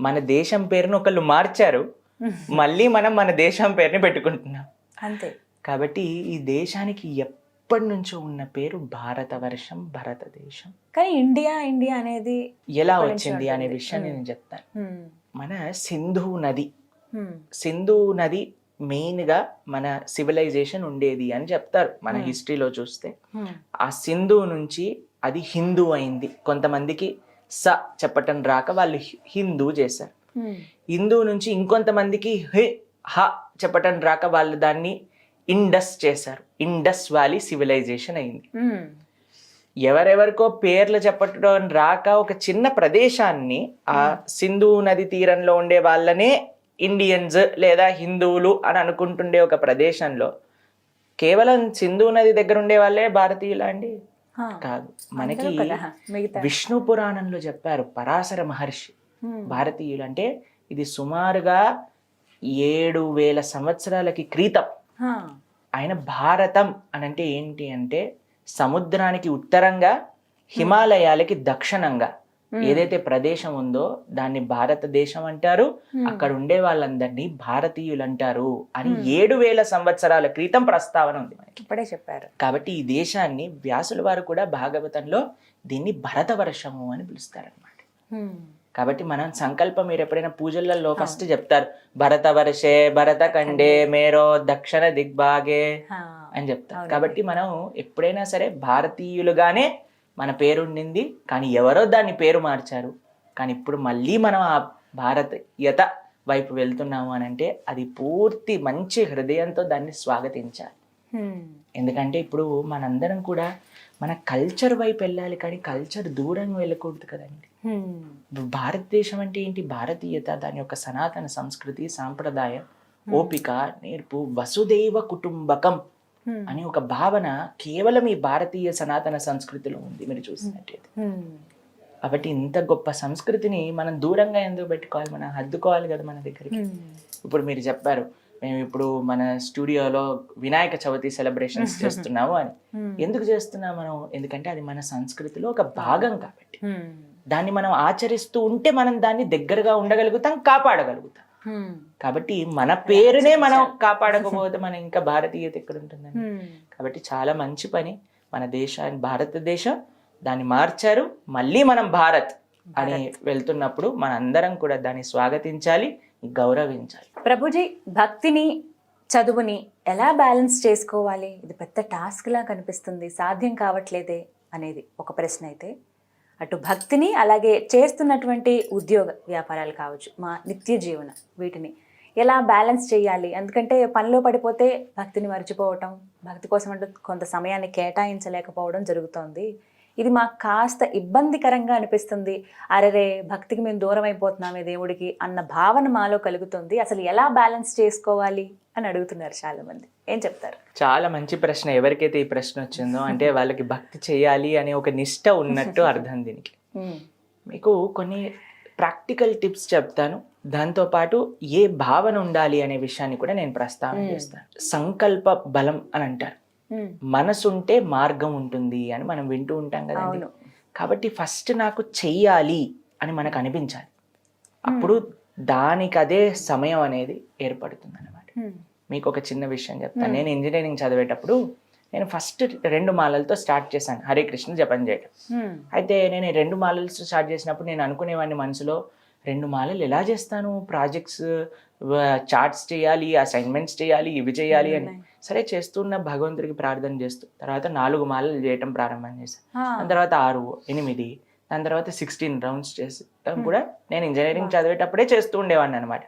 మన దేశం పేరును ఒకళ్ళు మార్చారు, మళ్ళీ మనం మన దేశం పేరుని పెట్టుకుంటున్నాం అంతే. కాబట్టి ఈ దేశానికి ఎప్పటి నుంచో ఉన్న పేరు భారతవర్షం, భారతదేశం. కానీ ఇండియా ఇండియా అనేది ఎలా వచ్చింది అనే విషయం నేను చెప్తాను. మన సింధు నది మెయిన్ గా మన సివిలైజేషన్ ఉండేది అని చెప్తారు మన హిస్టరీలో చూస్తే. ఆ సింధు నుంచి అది హిందూ అయింది. కొంతమందికి స చెప్పటం రాక వాళ్ళు హిందూ చేశారు. హిందూ నుంచి ఇంకొంతమందికి హ చెప్పటం రాక వాళ్ళు దాన్ని ఇండస్ చేశారు. ఇండస్ వ్యాలీ సివిలైజేషన్ అయింది. ఎవరెవరికో పేర్లు చెప్పటం రాక ఒక చిన్న ప్రదేశాన్ని, ఆ సింధు నది తీరంలో ఉండే వాళ్ళనే ఇండియన్స్ లేదా హిందువులు అని అనుకుంటుండే ఒక ప్రదేశంలో కేవలం సింధు నది దగ్గర ఉండే వాళ్ళే భారతీయులా అండి? కాదు. మనకి విష్ణు పురాణంలో చెప్పారు పరాశర మహర్షి భారతీయులు అంటే ఇది సుమారుగా 7,000 సంవత్సరాలకి క్రితం. ఆయన భారతం అని అంటే ఏంటి అంటే సముద్రానికి ఉత్తరంగా, హిమాలయాలకి దక్షిణంగా ఏదైతే ప్రదేశం ఉందో దాన్ని భారతదేశం అంటారు. అక్కడ ఉండే వాళ్ళందరినీ భారతీయులు అంటారు అని 7,000 సంవత్సరాల క్రితం ప్రస్తావన ఉంది మనకి. ఇప్పుడే చెప్పారు. కాబట్టి ఈ దేశాన్ని వ్యాసుల వారు కూడా భాగవతంలో దీన్ని భరతవర్షము అని పిలుస్తారనమాట. కాబట్టి మనం సంకల్పం, మీరు ఎప్పుడైనా పూజలలో ఫస్ట్ చెప్తారు భరతవర్షే భరతఖండే మేరో దక్షిణ దిగ్భాగే అని చెప్తారు. కాబట్టి మనం ఎప్పుడైనా సరే భారతీయులుగానే మన పేరు ఉండింది, కానీ ఎవరో దాన్ని పేరు మార్చారు. కానీ ఇప్పుడు మళ్ళీ మనం ఆ భారతీయత వైపు వెళ్తున్నాము అని అంటే అది పూర్తి మంచి హృదయంతో దాన్ని స్వాగతించాలి. ఎందుకంటే ఇప్పుడు మనందరం కూడా మన కల్చర్ వైపు వెళ్ళాలి, కానీ కల్చర్ దూరంగా వెళ్ళకూడదు కదండి. ఇప్పుడు భారతదేశం అంటే ఏంటి? భారతీయత, దాని యొక్క సనాతన సంస్కృతి, సాంప్రదాయం, ఓపిక, నేర్పు, వసుదైవ కుటుంబకం అని ఒక భావన కేవలం ఈ భారతీయ సనాతన సంస్కృతిలో ఉంది మీరు చూసినట్టయితే. కాబట్టి ఇంత గొప్ప సంస్కృతిని మనం దూరంగా ఎందుకు పెట్టుకోవాలి? మనం హద్దుకోవాలి కదా మన దగ్గరికి. ఇప్పుడు మీరు చెప్పారు మేము ఇప్పుడు మన స్టూడియోలో వినాయక చవితి సెలబ్రేషన్స్ చేస్తున్నాము అని. ఎందుకు చేస్తున్నాం మనం? ఎందుకంటే అది మన సంస్కృతిలో ఒక భాగం కాబట్టి. దాన్ని మనం ఆచరిస్తూ ఉంటే మనం దాన్ని దగ్గరగా ఉండగలుగుతాం, కాపాడగలుగుతాం. కాబట్టి మన పేరునే మనం కాపాడకపోతే మనం ఇంకా భారతీయత ఎక్కడ ఉంటుందండి? కాబట్టి చాలా మంచి పని మన దేశాన్ని, భారతదేశం దాన్ని మార్చారు. మళ్ళీ మనం భారత్ అని వెళ్తున్నప్పుడు మనందరం కూడా దాన్ని స్వాగతించాలి, గౌరవించాలి. ప్రభుజీ, భక్తిని చదువుని ఎలా బ్యాలెన్స్ చేసుకోవాలి? ఇది పెద్ద టాస్క్ లా కనిపిస్తుంది, సాధ్యం కావట్లేదే అనేది ఒక ప్రశ్న అయితే, అటు భక్తిని అలాగే చేస్తున్నటువంటి ఉద్యోగ వ్యాపారాలు కావచ్చు, మా నిత్య జీవన, వీటిని ఎలా బ్యాలెన్స్ చేయాలి? ఎందుకంటే పనిలో పడిపోతే భక్తిని మర్చిపోవటం, భక్తి కోసం అంటూ కొంత సమయాన్ని కేటాయించలేకపోవడం జరుగుతోంది. ఇది మాకు కాస్త ఇబ్బందికరంగా అనిపిస్తుంది. అరెరే, భక్తికి మేము దూరం అయిపోతున్నామే దేవుడికి అన్న భావన మాలో కలుగుతుంది. అసలు ఎలా బ్యాలెన్స్ చేసుకోవాలి అని అడుగుతున్నారు చాలా మంది. ఏం చెప్తారు? చాలా మంచి ప్రశ్న. ఎవరికైతే ఈ ప్రశ్న వచ్చిందో అంటే వాళ్ళకి భక్తి చేయాలి అనే ఒక నిష్ట ఉన్నట్టు అర్థం దీనికి. మీకు కొన్ని ప్రాక్టికల్ టిప్స్ చెప్తాను, దాంతోపాటు ఏ భావన ఉండాలి అనే విషయాన్ని కూడా నేను ప్రస్తావన చేస్తాను. సంకల్ప బలం అని అంటారు. మనసుంటే మార్గం ఉంటుంది అని మనం వింటూ ఉంటాం కదండి. కాబట్టి ఫస్ట్ నాకు చెయ్యాలి అని మనకు అనిపించాలి, అప్పుడు దానికి అదే సమయం అనేది ఏర్పడుతుంది అన్నమాట. మీకు ఒక చిన్న విషయం చెప్తాను. నేను ఇంజనీరింగ్ చదివేటప్పుడు నేను ఫస్ట్ 2 మాలలతో స్టార్ట్ చేశాను హరే కృష్ణ జపం చేయడం. అయితే నేను 2 మాలలతో స్టార్ట్ చేసినప్పుడు నేను అనుకునేవాడిని మనసులో, 2 మాలలు ఎలా చేస్తాను? ప్రాజెక్ట్స్, చార్ట్స్ చేయాలి, అసైన్మెంట్స్ చేయాలి, ఇవి చేయాలి అని. సరే చేస్తున్న భగవంతుడికి ప్రార్థన చేస్తూ తర్వాత 4 మాలలు చేయటం ప్రారంభం చేశాను. దాని తర్వాత 6, 8, దాని తర్వాత 16 రౌండ్స్ చేసడం కూడా నేను ఇంజనీరింగ్ చదివేటప్పుడే చేస్తూ ఉండేవాడిని అనమాట.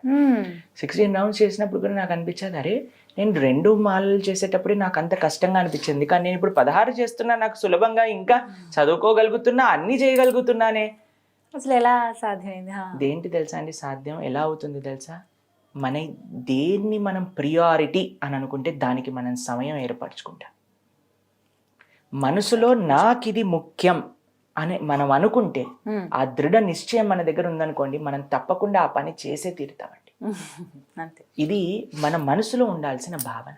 16 రౌండ్స్ చేసినప్పుడు కూడా నాకు అనిపించేది, అరే నేను 2 మాలలు చేసేటప్పుడే నాకు అంత కష్టంగా అనిపించింది, కానీ నేను ఇప్పుడు 16 చేస్తున్నా, నాకు సులభంగా ఇంకా చదువుకోగలుగుతున్నా, అన్ని చేయగలుగుతున్నానే. అసలు ఎలా సాధ్యమైంది? దేంటి తెలుసా అండి సాధ్యం? ఎలా అవుతుంది తెలుసా? మన దేన్ని మనం ప్రియారిటీ అని అనుకుంటే దానికి మనం సమయం ఏర్పరచుకుంటాం. మనసులో నాకు ఇది ముఖ్యం అని మనం అనుకుంటే, ఆ దృఢ నిశ్చయం మన దగ్గర ఉందనుకోండి, మనం తప్పకుండా ఆ పని చేసే తీరుతామండి. ఇది మన మనసులో ఉండాల్సిన భావన.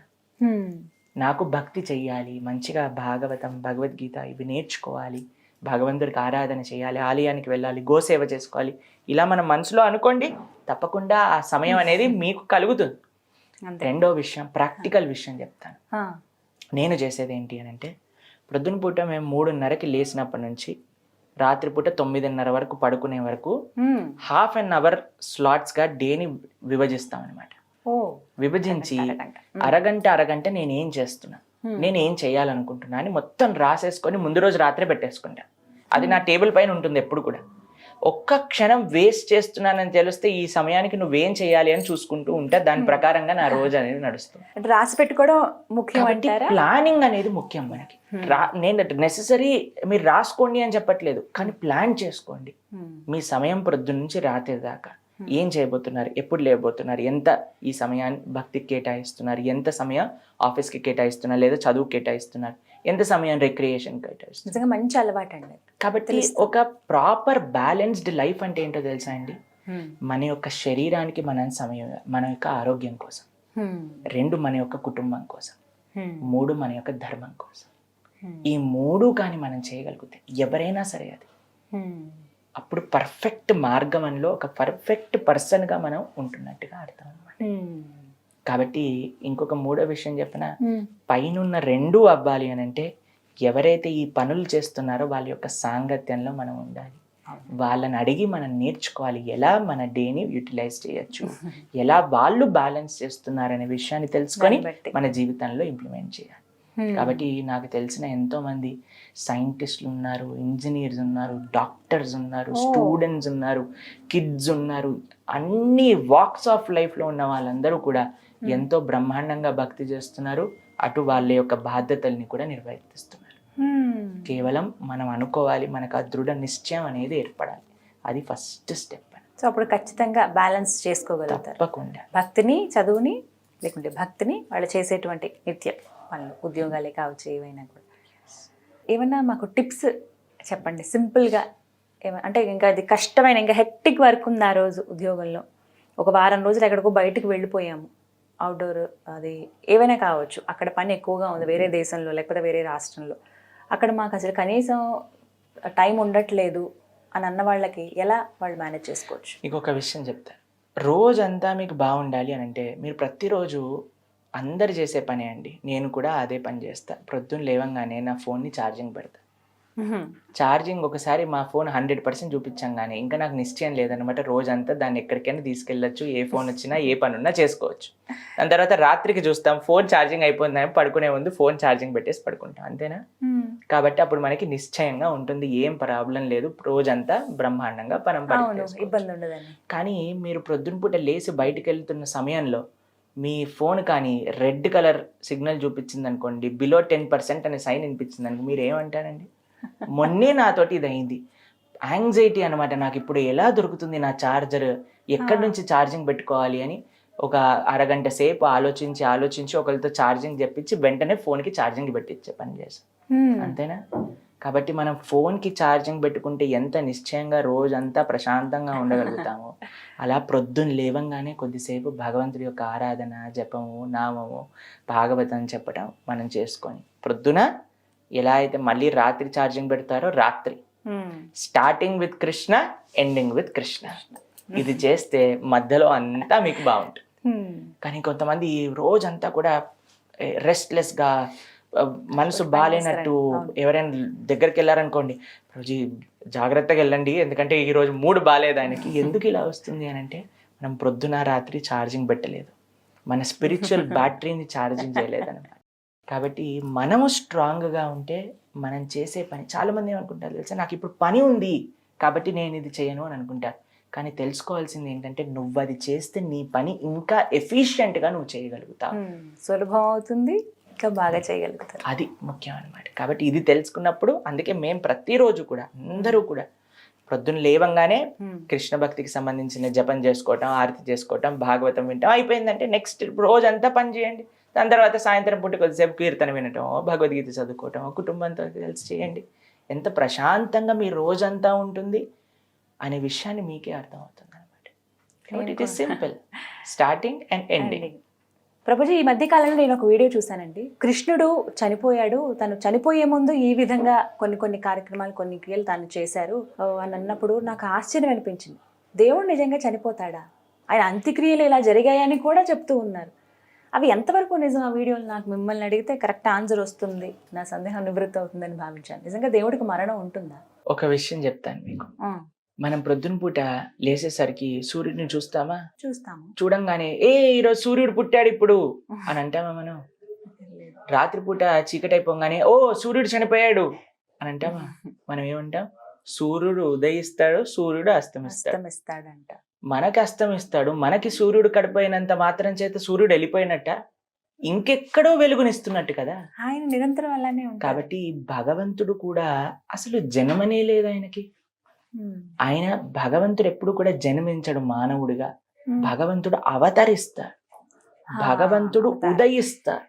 నాకు భక్తి చెయ్యాలి, మంచిగా భాగవతం, భగవద్గీత ఇవి నేర్చుకోవాలి, భగవంతుడికి ఆరాధన చేయాలి, ఆలయానికి వెళ్ళాలి, గోసేవ చేసుకోవాలి, ఇలా మన మనసులో అనుకోండి, తప్పకుండా ఆ సమయం అనేది మీకు కలుగుతుంది. రెండో విషయం, ప్రాక్టికల్ విషయం చెప్తాను. నేను చేసేది ఏంటి అని అంటే, ప్రొద్దున పూట మేము 3:30కి లేచినప్పటి నుంచి రాత్రిపూట 9:30 వరకు పడుకునే వరకు ½ an hour స్లాట్స్గా డేని విభజిస్తాం అనమాట. విభజించి అరగంట నేనేం చేస్తున్నా, నేను ఏం చేయాలనుకుంటున్నా అని మొత్తం రాసేసుకొని ముందు రోజు రాత్రే పెట్టేసుకుంటా. అది నా టేబుల్ పైన ఉంటుంది ఎప్పుడు కూడా. ఒక్క క్షణం వేస్ట్ చేస్తున్నానని తెలిస్తే ఈ సమయానికి నువ్వేం చేయాలి అని చూసుకుంటూ ఉంటా. దాని ప్రకారంగా నా రోజు అనేది నడుస్తుంది. రాసి పెట్టుకోవడం ముఖ్యం అంటారా? ప్లానింగ్ అనేది ముఖ్యం మనకి. నేను నెసెసరీ మీరు రాసుకోండి అని చెప్పట్లేదు, కానీ ప్లాన్ చేసుకోండి. మీ సమయం పొద్దు నుంచి రాత్రి దాకా ఏం చేయబోతున్నారు, ఎప్పుడు లేకపోతున్నారు, ఎంత ఈ సమయాన్ని భక్తికి కేటాయిస్తున్నారు, ఎంత సమయం ఆఫీస్కి కేటాయిస్తున్నారు, లేదా చదువు కేటాయిస్తున్నారు, ఎంత సమయం రిక్రియేషన్ కేటాయిస్తున్నారు. నిజంగా మంచి అలవాటు అండి. కాబట్టి ఒక ప్రాపర్ బ్యాలెన్స్డ్ లైఫ్ అంటే ఏంటో తెలుసా అండి? మన యొక్క శరీరానికి మనం సమయం, మన యొక్క ఆరోగ్యం కోసం, 2 మన యొక్క కుటుంబం కోసం, 3 మన యొక్క ధర్మం కోసం. ఈ 3 కానీ మనం చేయగలిగితే ఎవరైనా సరే అది అప్పుడు పర్ఫెక్ట్ మార్గంలో ఒక పర్ఫెక్ట్ పర్సన్గా మనం ఉంటున్నట్టుగా అర్థం అన్నమాట. కాబట్టి ఇంకొక 3వ విషయం చెప్పిన, పైనున్న 2 అవ్వాలి అని అంటే ఎవరైతే ఈ పనులు చేస్తున్నారో వాళ్ళ యొక్క సాంగత్యంలో మనం ఉండాలి. వాళ్ళని అడిగి మనం నేర్చుకోవాలి, ఎలా మన డేని యూటిలైజ్ చేయొచ్చు, ఎలా వాళ్ళు బ్యాలెన్స్ చేస్తున్నారనే విషయాన్ని తెలుసుకొని మన జీవితంలో ఇంప్లిమెంట్ చేయాలి. కాబట్టి నాకు తెలిసిన ఎంతో మంది సైంటిస్టులు ఉన్నారు, ఇంజనీర్స్ ఉన్నారు, డాక్టర్స్ ఉన్నారు, స్టూడెంట్స్ ఉన్నారు, కిడ్స్ ఉన్నారు, అన్ని వాక్స్ ఆఫ్ లైఫ్లో ఉన్న వాళ్ళందరూ కూడా ఎంతో బ్రహ్మాండంగా భక్తి చేస్తున్నారు, అటు వాళ్ళ యొక్క బాధ్యతల్ని కూడా నిర్వర్తిస్తున్నారు. కేవలం మనం అనుకోవాలి, మనకు ఆ దృఢ నిశ్చయం అనేది ఏర్పడాలి. అది ఫస్ట్ స్టెప్. సో అప్పుడు ఖచ్చితంగా బ్యాలెన్స్ చేసుకోగలుగుతారు తప్పకుండా. భక్తిని, చదువుని, లేకుంటే భక్తిని వాళ్ళు చేసేటువంటి నిత్యం వాళ్ళు ఉద్యోగాలే కావచ్చు, ఏవైనా కూడా. ఏమన్నా మాకు టిప్స్ చెప్పండి సింపుల్గా. అంటే ఇంకా అది కష్టమైన, ఇంకా హెక్టిక్ వర్క్ ఉంది ఆ రోజు ఉద్యోగంలో, ఒక వారం రోజులు ఎక్కడికో బయటకు వెళ్ళిపోయాము, అవుట్డోర్ అది ఏవైనా కావచ్చు, అక్కడ పని ఎక్కువగా ఉంది వేరే దేశంలో లేకపోతే వేరే రాష్ట్రంలో, అక్కడ మాకు అసలు కనీసం టైం ఉండట్లేదు అని అన్న వాళ్ళకి ఎలా వాళ్ళు మేనేజ్ చేసుకోవచ్చు? ఇంకొక విషయం చెప్తా. రోజంతా మీకు బాగుండాలి అని అంటే మీరు ప్రతిరోజు అందరు చేసే పనే అండి, నేను కూడా అదే పని చేస్తా. ప్రొద్దున లేవంగానే నా ఫోన్ని ఛార్జింగ్ పెడతా. ఛార్జింగ్ ఒకసారి మా ఫోన్ 100% చూపించంగానే ఇంకా నాకు నిశ్చయం లేదనమాట, రోజంతా దాన్ని ఎక్కడికైనా తీసుకెళ్ళచ్చు, ఏ ఫోన్ వచ్చినా ఏ పని ఉన్నా చేసుకోవచ్చు. దాని తర్వాత రాత్రికి చూస్తాం ఫోన్ ఛార్జింగ్ అయిపోయిందని, పడుకునే ముందు ఫోన్ ఛార్జింగ్ పెట్టేసి పడుకుంటాం, అంతేనా? కాబట్టి అప్పుడు మనకి నిశ్చయంగా ఉంటుంది, ఏం ప్రాబ్లం లేదు, రోజంతా బ్రహ్మాండంగా ఇబ్బంది ఉండదని. కానీ మీరు ప్రొద్దున పూట లేచి బయటికి వెళ్తున్న సమయంలో మీ ఫోన్ కానీ రెడ్ కలర్ సిగ్నల్ చూపించింది అనుకోండి, బిలో 10% అనే సైన్ వినిపించింది అనుకో, మీరు ఏమంటారండి? మొన్నే నాతోటి ఇది అయింది, యాంగ్జైటీ అనమాట, నాకు ఇప్పుడు ఎలా దొరుకుతుంది నా ఛార్జర్, ఎక్కడి నుంచి ఛార్జింగ్ పెట్టుకోవాలి అని ఒక అరగంట సేపు ఆలోచించి ఒకరితో ఛార్జింగ్ చెప్పించి వెంటనే ఫోన్కి ఛార్జింగ్ పెట్టించే పని చేస్తాం, అంతేనా? కాబట్టి మనం ఫోన్కి ఛార్జింగ్ పెట్టుకుంటే ఎంత నిశ్చయంగా రోజంతా ప్రశాంతంగా ఉండగలుగుతామో, అలా ప్రొద్దున లేవంగానే కొద్దిసేపు భగవంతుడి యొక్క ఆరాధన, జపము, నామము, భాగవతం చెప్పడం మనం చేసుకొని ప్రొద్దున ఎలా అయితే మళ్ళీ రాత్రి ఛార్జింగ్ పెడతారో, రాత్రి starting with Krishna, ending with Krishna, ఇది చేస్తే మధ్యలో అంతా మీకు బాగుంటుంది. కానీ కొంతమంది రోజంతా కూడా రెస్ట్లెస్గా, మనసు బాగాలేనట్టు, ఎవరైనా దగ్గరికి వెళ్ళారనుకోండి, రోజు జాగ్రత్తగా వెళ్ళండి ఎందుకంటే ఈరోజు మూడు బాగాలేదు ఆయనకి. ఎందుకు ఇలా వస్తుంది అని అంటే మనం ప్రొద్దున రాత్రి ఛార్జింగ్ పెట్టలేదు, మన స్పిరిచువల్ బ్యాటరీని ఛార్జింగ్ చేయలేదన్నమాట. కాబట్టి మనము స్ట్రాంగ్గా ఉంటే మనం చేసే పని, చాలామంది ఏమనుకుంటారు తెలుసా, నాకు ఇప్పుడు పని ఉంది కాబట్టి నేను ఇది చేయను అని అనుకుంటారు. కానీ తెలుసుకోవాల్సింది ఏంటంటే, నువ్వు అది చేస్తే నీ పని ఇంకా ఎఫిషియెంట్గా నువ్వు చేయగలుగుతావు, సులభం అవుతుంది, ఇంకా బాగా చేయగలుగుతారు. అది ముఖ్యం అన్నమాట. కాబట్టి ఇది తెలుసుకున్నప్పుడు అందుకే మేము ప్రతిరోజు కూడా అందరూ కూడా ప్రొద్దున లేవంగానే కృష్ణ భక్తికి సంబంధించిన జపం చేసుకోవటం, ఆరతి చేసుకోవటం, భాగవతం వింటాం, అయిపోయిందంటే నెక్స్ట్ రోజంతా పని చేయండి. దాని తర్వాత సాయంత్రం పూట కొద్దిసేపు కీర్తన వినటం, భగవద్గీత చదువుకోవటం, కుటుంబంతో కలిసి చేయండి. ఎంత ప్రశాంతంగా మీ రోజంతా ఉంటుంది అనే విషయాన్ని మీకే అర్థమవుతుంది అనమాట. It is simple, starting and ending. Prabhuji, ఈ మధ్య కాలంలో నేను ఒక వీడియో చూశానండి, కృష్ణుడు చనిపోయాడు, తను చనిపోయే ముందు ఈ విధంగా కొన్ని కార్యక్రమాలు, కొన్ని క్రియలు తాను చేశారు అని అన్నప్పుడు నాకు ఆశ్చర్యం అనిపించింది. దేవుడు నిజంగా చనిపోతాడా, ఆయన అంత్యక్రియలు ఇలా జరిగాయని కూడా చెప్తూ ఉన్నారు. అవి ఎంతవరకు నిజం? ఆ వీడియోలు నాకు మిమ్మల్ని అడిగితే కరెక్ట్ ఆన్సర్ వస్తుంది, నా సందేహం నివృత్తి అవుతుందని భావించాను. నిజంగా దేవుడికి మరణం ఉంటుందా? ఒక విషయం చెప్తాను మీకు. మనం ప్రొద్దున పూట లేసేసరికి సూర్యుడిని చూస్తామా? చూస్తాము. చూడంగానే ఈరోజు సూర్యుడు పుట్టాడు ఇప్పుడు అని అంటామా మనం? రాత్రిపూట చీకటి అయిపోగానే సూర్యుడు చనిపోయాడు అని అంటామా? మనం ఏమంటాం? సూర్యుడు ఉదయిస్తాడు, సూర్యుడు అస్తమిస్తాడంట. మనకి అస్తమిస్తాడు, మనకి సూర్యుడు కడిపోయినంత మాత్రం చేత సూర్యుడు వెళ్ళిపోయినట్ట, ఇంకెక్కడో వెలుగునిస్తున్నట్టు కదా ఆయన నిరంతరం అలానే ఉంటాడు. కాబట్టి భగవంతుడు కూడా అసలు జన్మనే లేదు ఆయనకి. ఆయన భగవంతుడు ఎప్పుడు కూడా జన్మించడు మానవుడిగా, భగవంతుడు అవతరిస్తాడు, భగవంతుడు ఉదయిస్తాడు.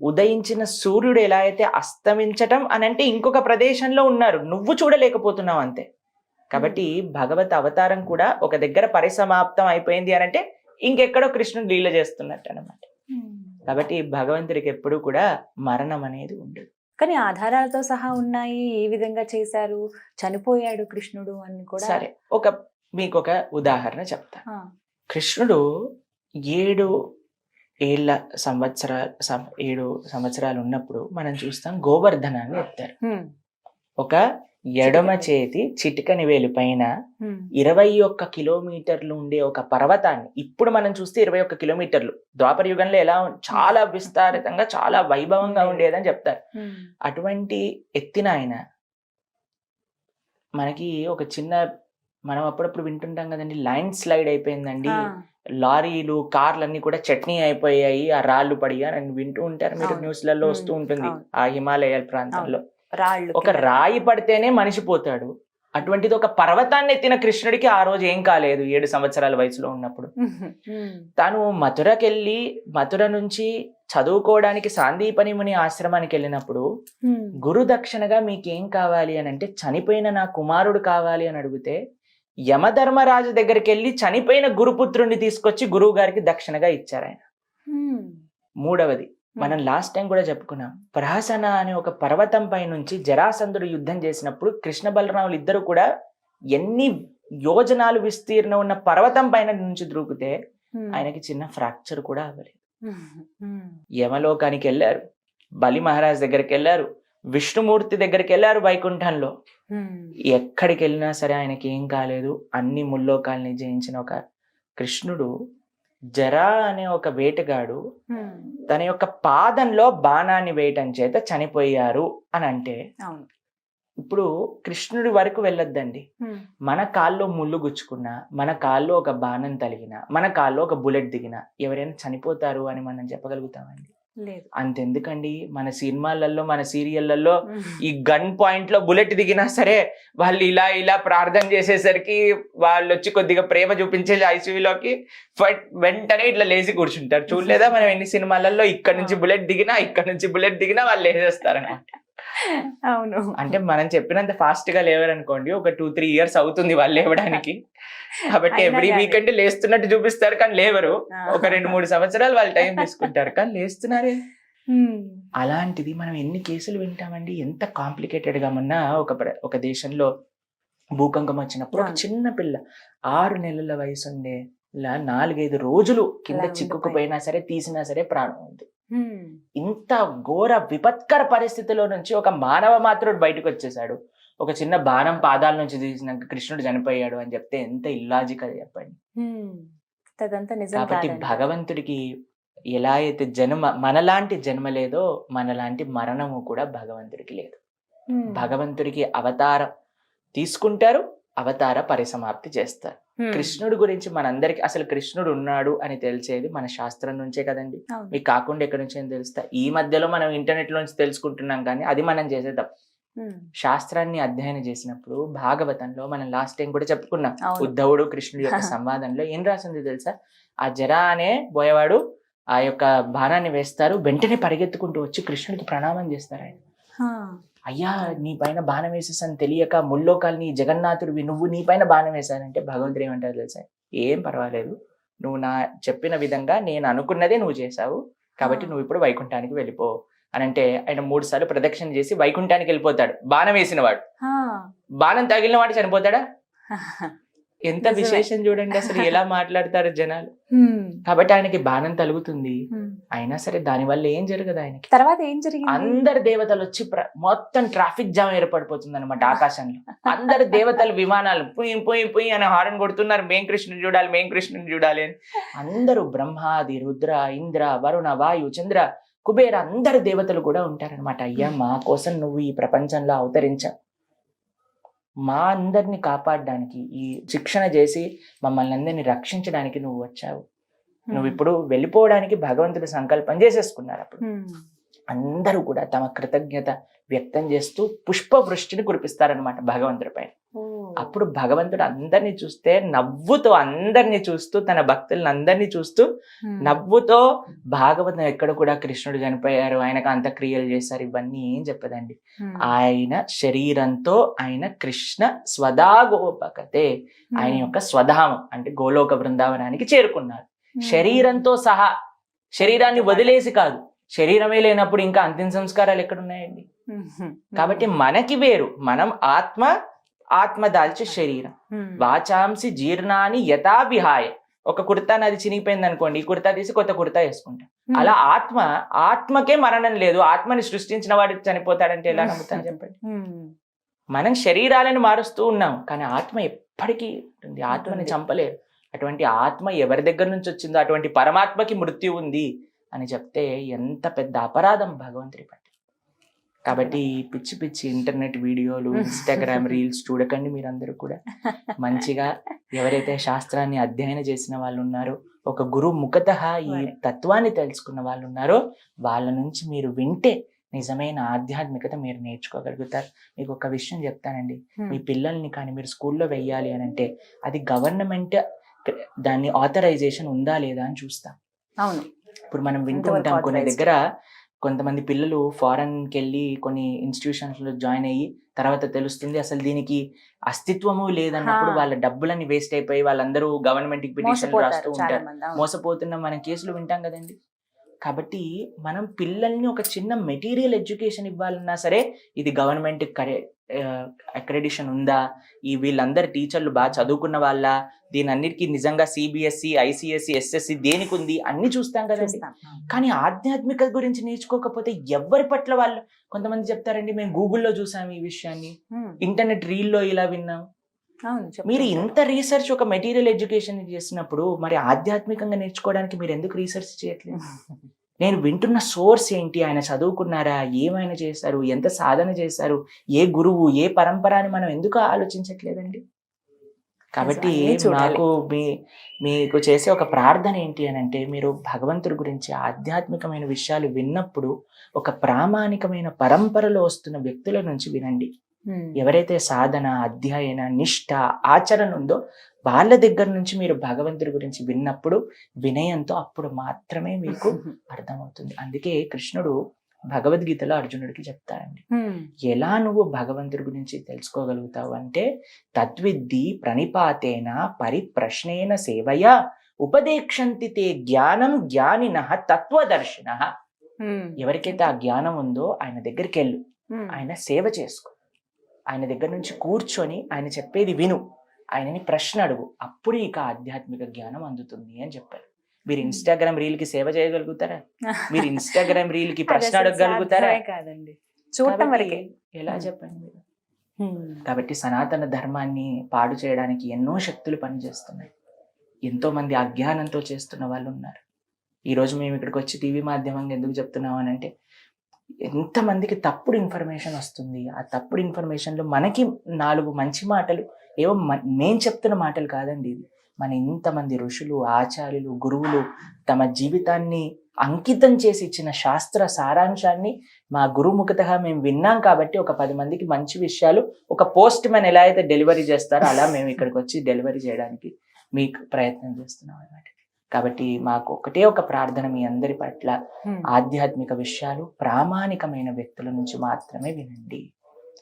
ఉదయించిన సూర్యుడు ఎలా అయితే అస్తమించటం అని అంటే ఇంకొక ప్రదేశంలో ఉన్నారు, నువ్వు చూడలేకపోతున్నావు అంతే. కాబట్టి భగవత్ అవతారం కూడా ఒక దగ్గర పరిసమాప్తం అయిపోయింది అని అంటే ఇంకెక్కడో కృష్ణుడు లీల చేస్తున్నట్టు అనమాట. కాబట్టి భగవంతుడికి ఎప్పుడు కూడా మరణం అనేది ఉండదు. కానీ ఆధారాలతో సహా ఉన్నాయి, ఏ విధంగా చేశారు, చనిపోయాడు కృష్ణుడు అని కూడా. సరే, మీకు ఒక ఉదాహరణ చెప్తా. కృష్ణుడు 7 సంవత్సరాలు ఉన్నప్పుడు మనం చూస్తాం గోవర్ధనాన్ని ఎత్తారు. ఒక ఎడమ చేతి చిటికని వేలు పైన 21 కిలోమీటర్లు ఉండే ఒక పర్వతాన్ని, ఇప్పుడు మనం చూస్తే 21 కిలోమీటర్లు, ద్వాపర యుగంలో ఎలా చాలా విస్తారితంగా చాలా వైభవంగా ఉండేదని చెప్తారు. అటువంటి ఎత్తిన ఆయన మనకి ఒక చిన్న, మనం అప్పుడప్పుడు వింటుంటాం కదండి, ల్యాండ్ స్లైడ్ అయిపోయిందండి, లారీలు కార్లు అన్ని కూడా చట్నీ అయిపోయాయి, ఆ రాళ్ళు పడిగా అని వింటూ ఉంటారు మీరు, అవును. న్యూస్లలో వస్తూ ఉంటుంది. అవును. ఆ హిమాలయాల ప్రాంతంలో రాళ్ళు ఒక రాయి పడితేనే మనిషి పోతాడు, అటువంటిది ఒక పర్వతాన్ని ఎత్తిన కృష్ణుడికి ఆ రోజు ఏం కాలేదు 7 సంవత్సరాల వయసులో ఉన్నప్పుడు. తాను మథురకెళ్ళి మథుర నుంచి చదువుకోవడానికి సాందీపని ముని ఆశ్రమానికి వెళ్ళినప్పుడు గురు దక్షిణగా మీకేం కావాలి అని అంటే చనిపోయిన నా కుమారుడు కావాలి అని అడిగితే యమధర్మరాజు దగ్గరికి వెళ్ళి చనిపోయిన గురుపుత్రుణ్ణి తీసుకొచ్చి గురువు గారికి దక్షిణగా ఇచ్చారు ఆయన. మూడవది మనం లాస్ట్ టైం కూడా చెప్పుకున్నాం, ప్రహసన అనే ఒక పర్వతం పై నుంచి జరాసంధుడు యుద్ధం చేసినప్పుడు కృష్ణ బలరాములు ఇద్దరు కూడా ఎన్ని యోజనాలు విస్తీర్ణం ఉన్న పర్వతం పైన నుంచి దూకితే ఆయనకి చిన్న ఫ్రాక్చర్ కూడా అవ్వలేదు. యమలోకానికి వెళ్ళారు, బలి మహారాజ్ దగ్గరికి వెళ్ళారు, విష్ణుమూర్తి దగ్గరికి వెళ్ళారు వైకుంఠంలో, ఎక్కడికి వెళ్ళినా సరే ఆయనకి ఏం కాలేదు. అన్ని ముల్లోకాల్ని జయించిన ఒక కృష్ణుడు జరా అనే ఒక వేటగాడు తన యొక్క పాదంలో బాణాన్ని వేయటం చేత చనిపోయారు అని అంటే ఇప్పుడు కృష్ణుడి వరకు వెళ్ళొద్దండి. మన కాల్లో ముళ్ళు గుచ్చుకున్నా, మన కాల్లో ఒక బాణం తగిలినా, మన కాల్లో ఒక బుల్లెట్ దిగినా ఎవరైనా చనిపోతారు అని మనం చెప్పగలుగుతామండి? లేదు. అంతెందుకండి, మన సినిమాలలో మన సీరియళ్లలో ఈ గన్ పాయింట్ లో బుల్లెట్ దిగినా సరే వాళ్ళు ఇలా ఇలా ప్రార్థన చేసేసరికి వాళ్ళు వచ్చి కొద్దిగా ప్రేమ చూపించే ఐసీయూలోకి వెంటనే ఇట్లా లేచి కూర్చుంటారు. చూడలేదా మనం ఎన్ని సినిమాలలో ఇక్కడ నుంచి బుల్లెట్ దిగినా ఇక్కడ నుంచి బుల్లెట్ దిగినా వాళ్ళు లేచేస్తారనమాట. అవును. అంటే మనం చెప్పినంత ఫాస్ట్ గా లేవరనుకోండి, ఒక 2-3 years అవుతుంది వాళ్ళు లేవడానికి. కాబట్టి ఎవ్రీ వీకెండ్ లేస్తున్నట్టు చూపిస్తారు కానీ లేవరు. ఒక 2-3 సంవత్సరాలు వాళ్ళు టైం తీసుకుంటారు కానీ లేస్తున్నారే. అలాంటిది మనం ఎన్ని కేసులు వింటామండి. ఎంత కాంప్లికేటెడ్ గా ఉన్నా ఒక దేశంలో భూకంపం వచ్చినప్పుడు ఒక చిన్న పిల్ల 6 నెలల వయసు ఉండే 4-5 రోజులు కింద చిక్కుకుపోయినా సరే తీసినా సరే ప్రాణం ఉంది. ఇంత ఘోర విపత్కర పరిస్థితిలో నుంచి ఒక మానవ మాత్రుడు బయటకు వచ్చేసాడు. ఒక చిన్న బాణం పాదాల నుంచి తీసినాక కృష్ణుడు చనిపోయాడు అని చెప్తే ఎంత ఇల్లాజికల్ చెప్పండి. కాబట్టి భగవంతుడికి ఎలా అయితే మనలాంటి జన్మ లేదో మనలాంటి మరణము కూడా భగవంతుడికి లేదు. భగవంతుడికి అవతారం తీసుకుంటారు, అవతార పరిసమాప్తి చేస్తారు. కృష్ణుడి గురించి మనందరికి అసలు కృష్ణుడు ఉన్నాడు అని తెలిసేది మన శాస్త్రం నుంచే కదండి. మీకు కాకుండా ఎక్కడి నుంచి తెలుస్తా? ఈ మధ్యలో మనం ఇంటర్నెట్ నుంచి తెలుసుకుంటున్నాం కానీ అది మనం చేసే తప్పు. శాస్త్రాన్ని అధ్యయనం చేసినప్పుడు భాగవతంలో మనం లాస్ట్ టైం కూడా చెప్పుకున్నాం, ఉద్ధవుడు కృష్ణుడి యొక్క సంవాదంలో ఏం రాసింది తెలుసా? ఆ జరా అనే బోయవాడు ఆ యొక్క బాణాన్ని వేస్తారు, వెంటనే పరిగెత్తుకుంటూ వచ్చి కృష్ణుడికి ప్రణామం చేస్తారు. ఆయన, అయ్యా నీ పైన బాణం వేసేసాను తెలియక, ముల్లోకాల్ని జగన్నాథుడివి నువ్వు నీ పైన బాణం వేశానంటే భగవంతుడు ఏమంటారు తెలుసా? ఏం పర్వాలేదు, నువ్వు నా చెప్పిన విధంగా నేను అనుకున్నదే నువ్వు చేశావు కాబట్టి నువ్వు ఇప్పుడు వైకుంఠానికి వెళ్ళిపో అని అంటే ఆయన 3 సార్లు ప్రదక్షిణ చేసి వైకుంఠానికి వెళ్ళిపోతాడు. బాణం వేసిన వాడు, బాణం తగిలిన వాడు చనిపోతాడా? ఎంత విశేషం చూడండి అసలు ఎలా మాట్లాడతారు జనాలు. కాబట్టి ఆయనకి బాణం తలుగుతుంది, అయినా సరే దాని వల్ల ఏం జరగదు ఆయనకి. తర్వాత ఏం జరిగింది? అందరు దేవతలు వచ్చి మొత్తం ట్రాఫిక్ జామ్ ఏర్పడిపోతుంది అనమాట ఆకాశంలో. అందరు దేవతలు విమానాలు పుయ్యి పుయ్యి పుయ్యి అని హారన్ కొడుతున్నారు, మేం కృష్ణుని చూడాలి మేం కృష్ణుని చూడాలి అని. అందరూ బ్రహ్మాది రుద్ర ఇంద్ర వరుణ వాయు చంద్ర కుబేర అందరు దేవతలు కూడా ఉంటారనమాట. అయ్యా మా కోసం నువ్వు ఈ ప్రపంచంలో అవతరించావు, మా అందరిని కాపాడడానికి, ఈ శిక్షణ చేసి మమ్మల్ని అందరినీ రక్షించడానికి నువ్వు వచ్చావు. నువ్వు ఇప్పుడు వెళ్ళిపోవడానికి భగవంతుడు సంకల్పం చేసేసుకున్నారు. అప్పుడు అందరూ కూడా తమ కృతజ్ఞత వ్యక్తం చేస్తూ పుష్పవృష్టిని కురిపిస్తారనమాట భగవంతుడి పైన. అప్పుడు భగవంతుడు అందరినీ చూస్తే నవ్వుతో, అందరినీ చూస్తూ తన భక్తులను అందరినీ చూస్తూ నవ్వుతో, భాగవతం ఎక్కడ కూడా కృష్ణుడు చనిపోయారు ఆయనకు అంత్యక్రియలు చేశారు ఇవన్నీ ఏం చెప్పదండి. ఆయన శరీరంతో ఆయన కృష్ణ స్వదాగోపకతే, ఆయన యొక్క స్వధామం అంటే గోలోక బృందావనానికి చేరుకున్నారు శరీరంతో సహా. శరీరాన్ని వదిలేసి కాదు, శరీరమే లేనప్పుడు ఇంకా అంతిమ సంస్కారాలు ఎక్కడున్నాయండి? కాబట్టి మనకి వేరు, మనం ఆత్మ దాల్చి శరీరం. వాచాంసి జీర్ణాన్ని యథా విహాయ. ఒక కుర్తా నాది చినిగిపోయింది అనుకోండి, ఈ కుర్తా తీసి కొత్త కుర్తా వేసుకుంటాం. అలా ఆత్మకే మరణం లేదు. ఆత్మని సృష్టించిన వాడు చనిపోతాడంటే ఎలా నమ్ముతాను చెప్పండి? మనం శరీరాలను మారుస్తూ ఉన్నాం కానీ ఆత్మ ఎప్పటికీ ఉంటుంది, ఆత్మని చంపలేదు. అటువంటి ఆత్మ ఎవరి దగ్గర నుంచి వచ్చిందో అటువంటి పరమాత్మకి మృత్యు ఉంది అని చెప్తే ఎంత పెద్ద అపరాధం భగవంతుడి పట్ల. కాబట్టి పిచ్చి పిచ్చి ఇంటర్నెట్ వీడియోలు, ఇన్స్టాగ్రామ్ రీల్స్ చూడకండి. మీరందరూ కూడా మంచిగా ఎవరైతే శాస్త్రాన్ని అధ్యయనం చేసిన వాళ్ళు ఉన్నారో ఒక గురువు ముఖతః ఈ వారే. తత్వాన్ని తెలుసుకున్న వాళ్ళు ఉన్నారో వాళ్ళ నుంచి మీరు వింటే నిజమైన ఆధ్యాత్మికత మీరు నేర్చుకోగలుగుతారు. మీకు ఒక విషయం చెప్తానండి, మీ పిల్లల్ని కానీ మీరు స్కూల్లో వెయ్యాలి అని అంటే అది గవర్నమెంట్ దాన్ని ఆథరైజేషన్ ఉందా లేదా అని చూస్తాం. అవును. ఇప్పుడు మనం వింటూ ఎంతవరకు ఉంటాం కొన్ని authorized? దగ్గర కొంతమంది పిల్లలు ఫారెన్కి వెళ్ళి కొన్ని ఇన్స్టిట్యూషన్స్ లో జాయిన్ అయ్యి తర్వాత తెలుస్తుంది అసలు దీనికి అస్తిత్వము లేదన్నప్పుడు హా. వాళ్ళ డబ్బులన్నీ వేస్ట్ అయిపోయి వాళ్ళందరూ గవర్నమెంట్ కి పిటిషన్ రాస్తూ మోసపోతారు చాలా ఉంటారు. మంది. అవును. మోసపోతున్న మనం కేసులు వింటాం కదండి. కాబట్టి మనం పిల్లల్ని ఒక చిన్న మెటీరియల్ ఎడ్యుకేషన్ ఇవ్వాలన్నా సరే ఇది గవర్నమెంట్ అక్రెడిషన్ ఉందా, ఈ వీళ్ళందరు టీచర్లు బాగా చదువుకున్న వాళ్ళ, దీని అన్నిటికీ నిజంగా సిబిఎస్ఈ ఐసిఎస్సి ఎస్ఎస్సి దేనికి ఉంది అన్ని చూస్తాం కదండి. చూస్తాం. కానీ ఆధ్యాత్మికత గురించి నేర్చుకోకపోతే ఎవరి పట్ల వాళ్ళు, కొంతమంది చెప్తారండి మేము గూగుల్లో చూసాం ఈ విషయాన్ని, ఇంటర్నెట్ రీల్లో ఇలా విన్నాం. అవును. చెప్తూ మీరు ఉంటారు. ఇంత రీసెర్చ్ ఒక మెటీరియల్ ఎడ్యుకేషన్ చేసినప్పుడు మరి ఆధ్యాత్మికంగా నేర్చుకోవడానికి మీరు ఎందుకు రీసెర్చ్ చేయట్లేదు? నేను వింటున్న సోర్స్ ఏంటి, ఆయన చదువుకున్నారా, ఏమైనా చేశారు, ఎంత సాధన చేశారు, ఏ గురువు ఏ పరంపర అని మనం ఎందుకు ఆలోచించట్లేదండి? కాబట్టి అన్నీ చూడాలి. నాకు మీకు చేసే ఒక ప్రార్థన ఏంటి అని అంటే, మీరు భగవంతుడి గురించి ఆధ్యాత్మికమైన విషయాలు విన్నప్పుడు ఒక ప్రామాణికమైన పరంపరలో వస్తున్న వ్యక్తుల నుంచి వినండి. ఎవరైతే సాధన అధ్యయన నిష్ఠ ఆచరణ ఉందో వాళ్ళ దగ్గర నుంచి మీరు భగవంతుడి గురించి విన్నప్పుడు వినయంతో అప్పుడు మాత్రమే మీకు అర్థమవుతుంది. అందుకే కృష్ణుడు భగవద్గీతలో అర్జునుడికి చెప్తారండి, ఎలా నువ్వు భగవంతుడి గురించి తెలుసుకోగలుగుతావు అంటే తద్విద్ధి ప్రణిపాతేన పరిప్రశ్నేన సేవయా ఉపదేక్షంతి తే జ్ఞానం జ్ఞానినః తత్వదర్శినః. ఎవరికైతే ఆ జ్ఞానం ఉందో ఆయన దగ్గరికి వెళ్ళు, ఆయన సేవ చేసుకో, ఆయన దగ్గర నుంచి కూర్చొని ఆయన చెప్పేది విను, ఆయనని ప్రశ్న అడుగు, అప్పుడు ఇక ఆధ్యాత్మిక జ్ఞానం అందుతుంది అని చెప్పారు. మీరు ఇన్స్టాగ్రామ్ రీల్ కి సేవ చేయగలుగుతారా? మీరు ఇన్స్టాగ్రామ్ రీల్ కి ప్రశ్న అడగగలుగుతారా? కాదండి, చూడటం కాబట్టి వరకే. ఎలా చెప్పండి మీరు? కాబట్టి సనాతన ధర్మాన్ని పాడు చేయడానికి ఎన్నో శక్తులు పనిచేస్తున్నాయి. ఎంతో మంది అజ్ఞానంతో చేస్తున్న వాళ్ళు ఉన్నారు. ఈ రోజు మేము ఇక్కడికి వచ్చి టీవీ మాధ్యమంగా ఎందుకు చెప్తున్నాం అని అంటే, ఎంతమందికి తప్పుడు ఇన్ఫర్మేషన్ వస్తుంది. ఆ తప్పుడు ఇన్ఫర్మేషన్లో మనకి 4 మంచి మాటలు, ఏవో మేం చెప్తున్న మాటలు కాదండి, ఇది మన ఇంతమంది ఋషులు ఆచార్యులు గురువులు తమ జీవితాన్ని అంకితం చేసి ఇచ్చిన శాస్త్ర సారాంశాన్ని మా గురుముఖతః మేము విన్నాం. కాబట్టి ఒక 10 మందికి మంచి విషయాలు ఒక పోస్ట్ మ్యాన్ ఎలా అయితే డెలివరీ చేస్తారో అలా మేము ఇక్కడికి వచ్చి డెలివరీ చేయడానికి మీకు ప్రయత్నం చేస్తున్నాం అన్నమాట. కాబట్టి మాకు ఒకటే ఒక ప్రార్థన, మీ అందరి పట్ల ఆధ్యాత్మిక విషయాలు ప్రామాణికమైన వ్యక్తుల నుంచి మాత్రమే వినండి,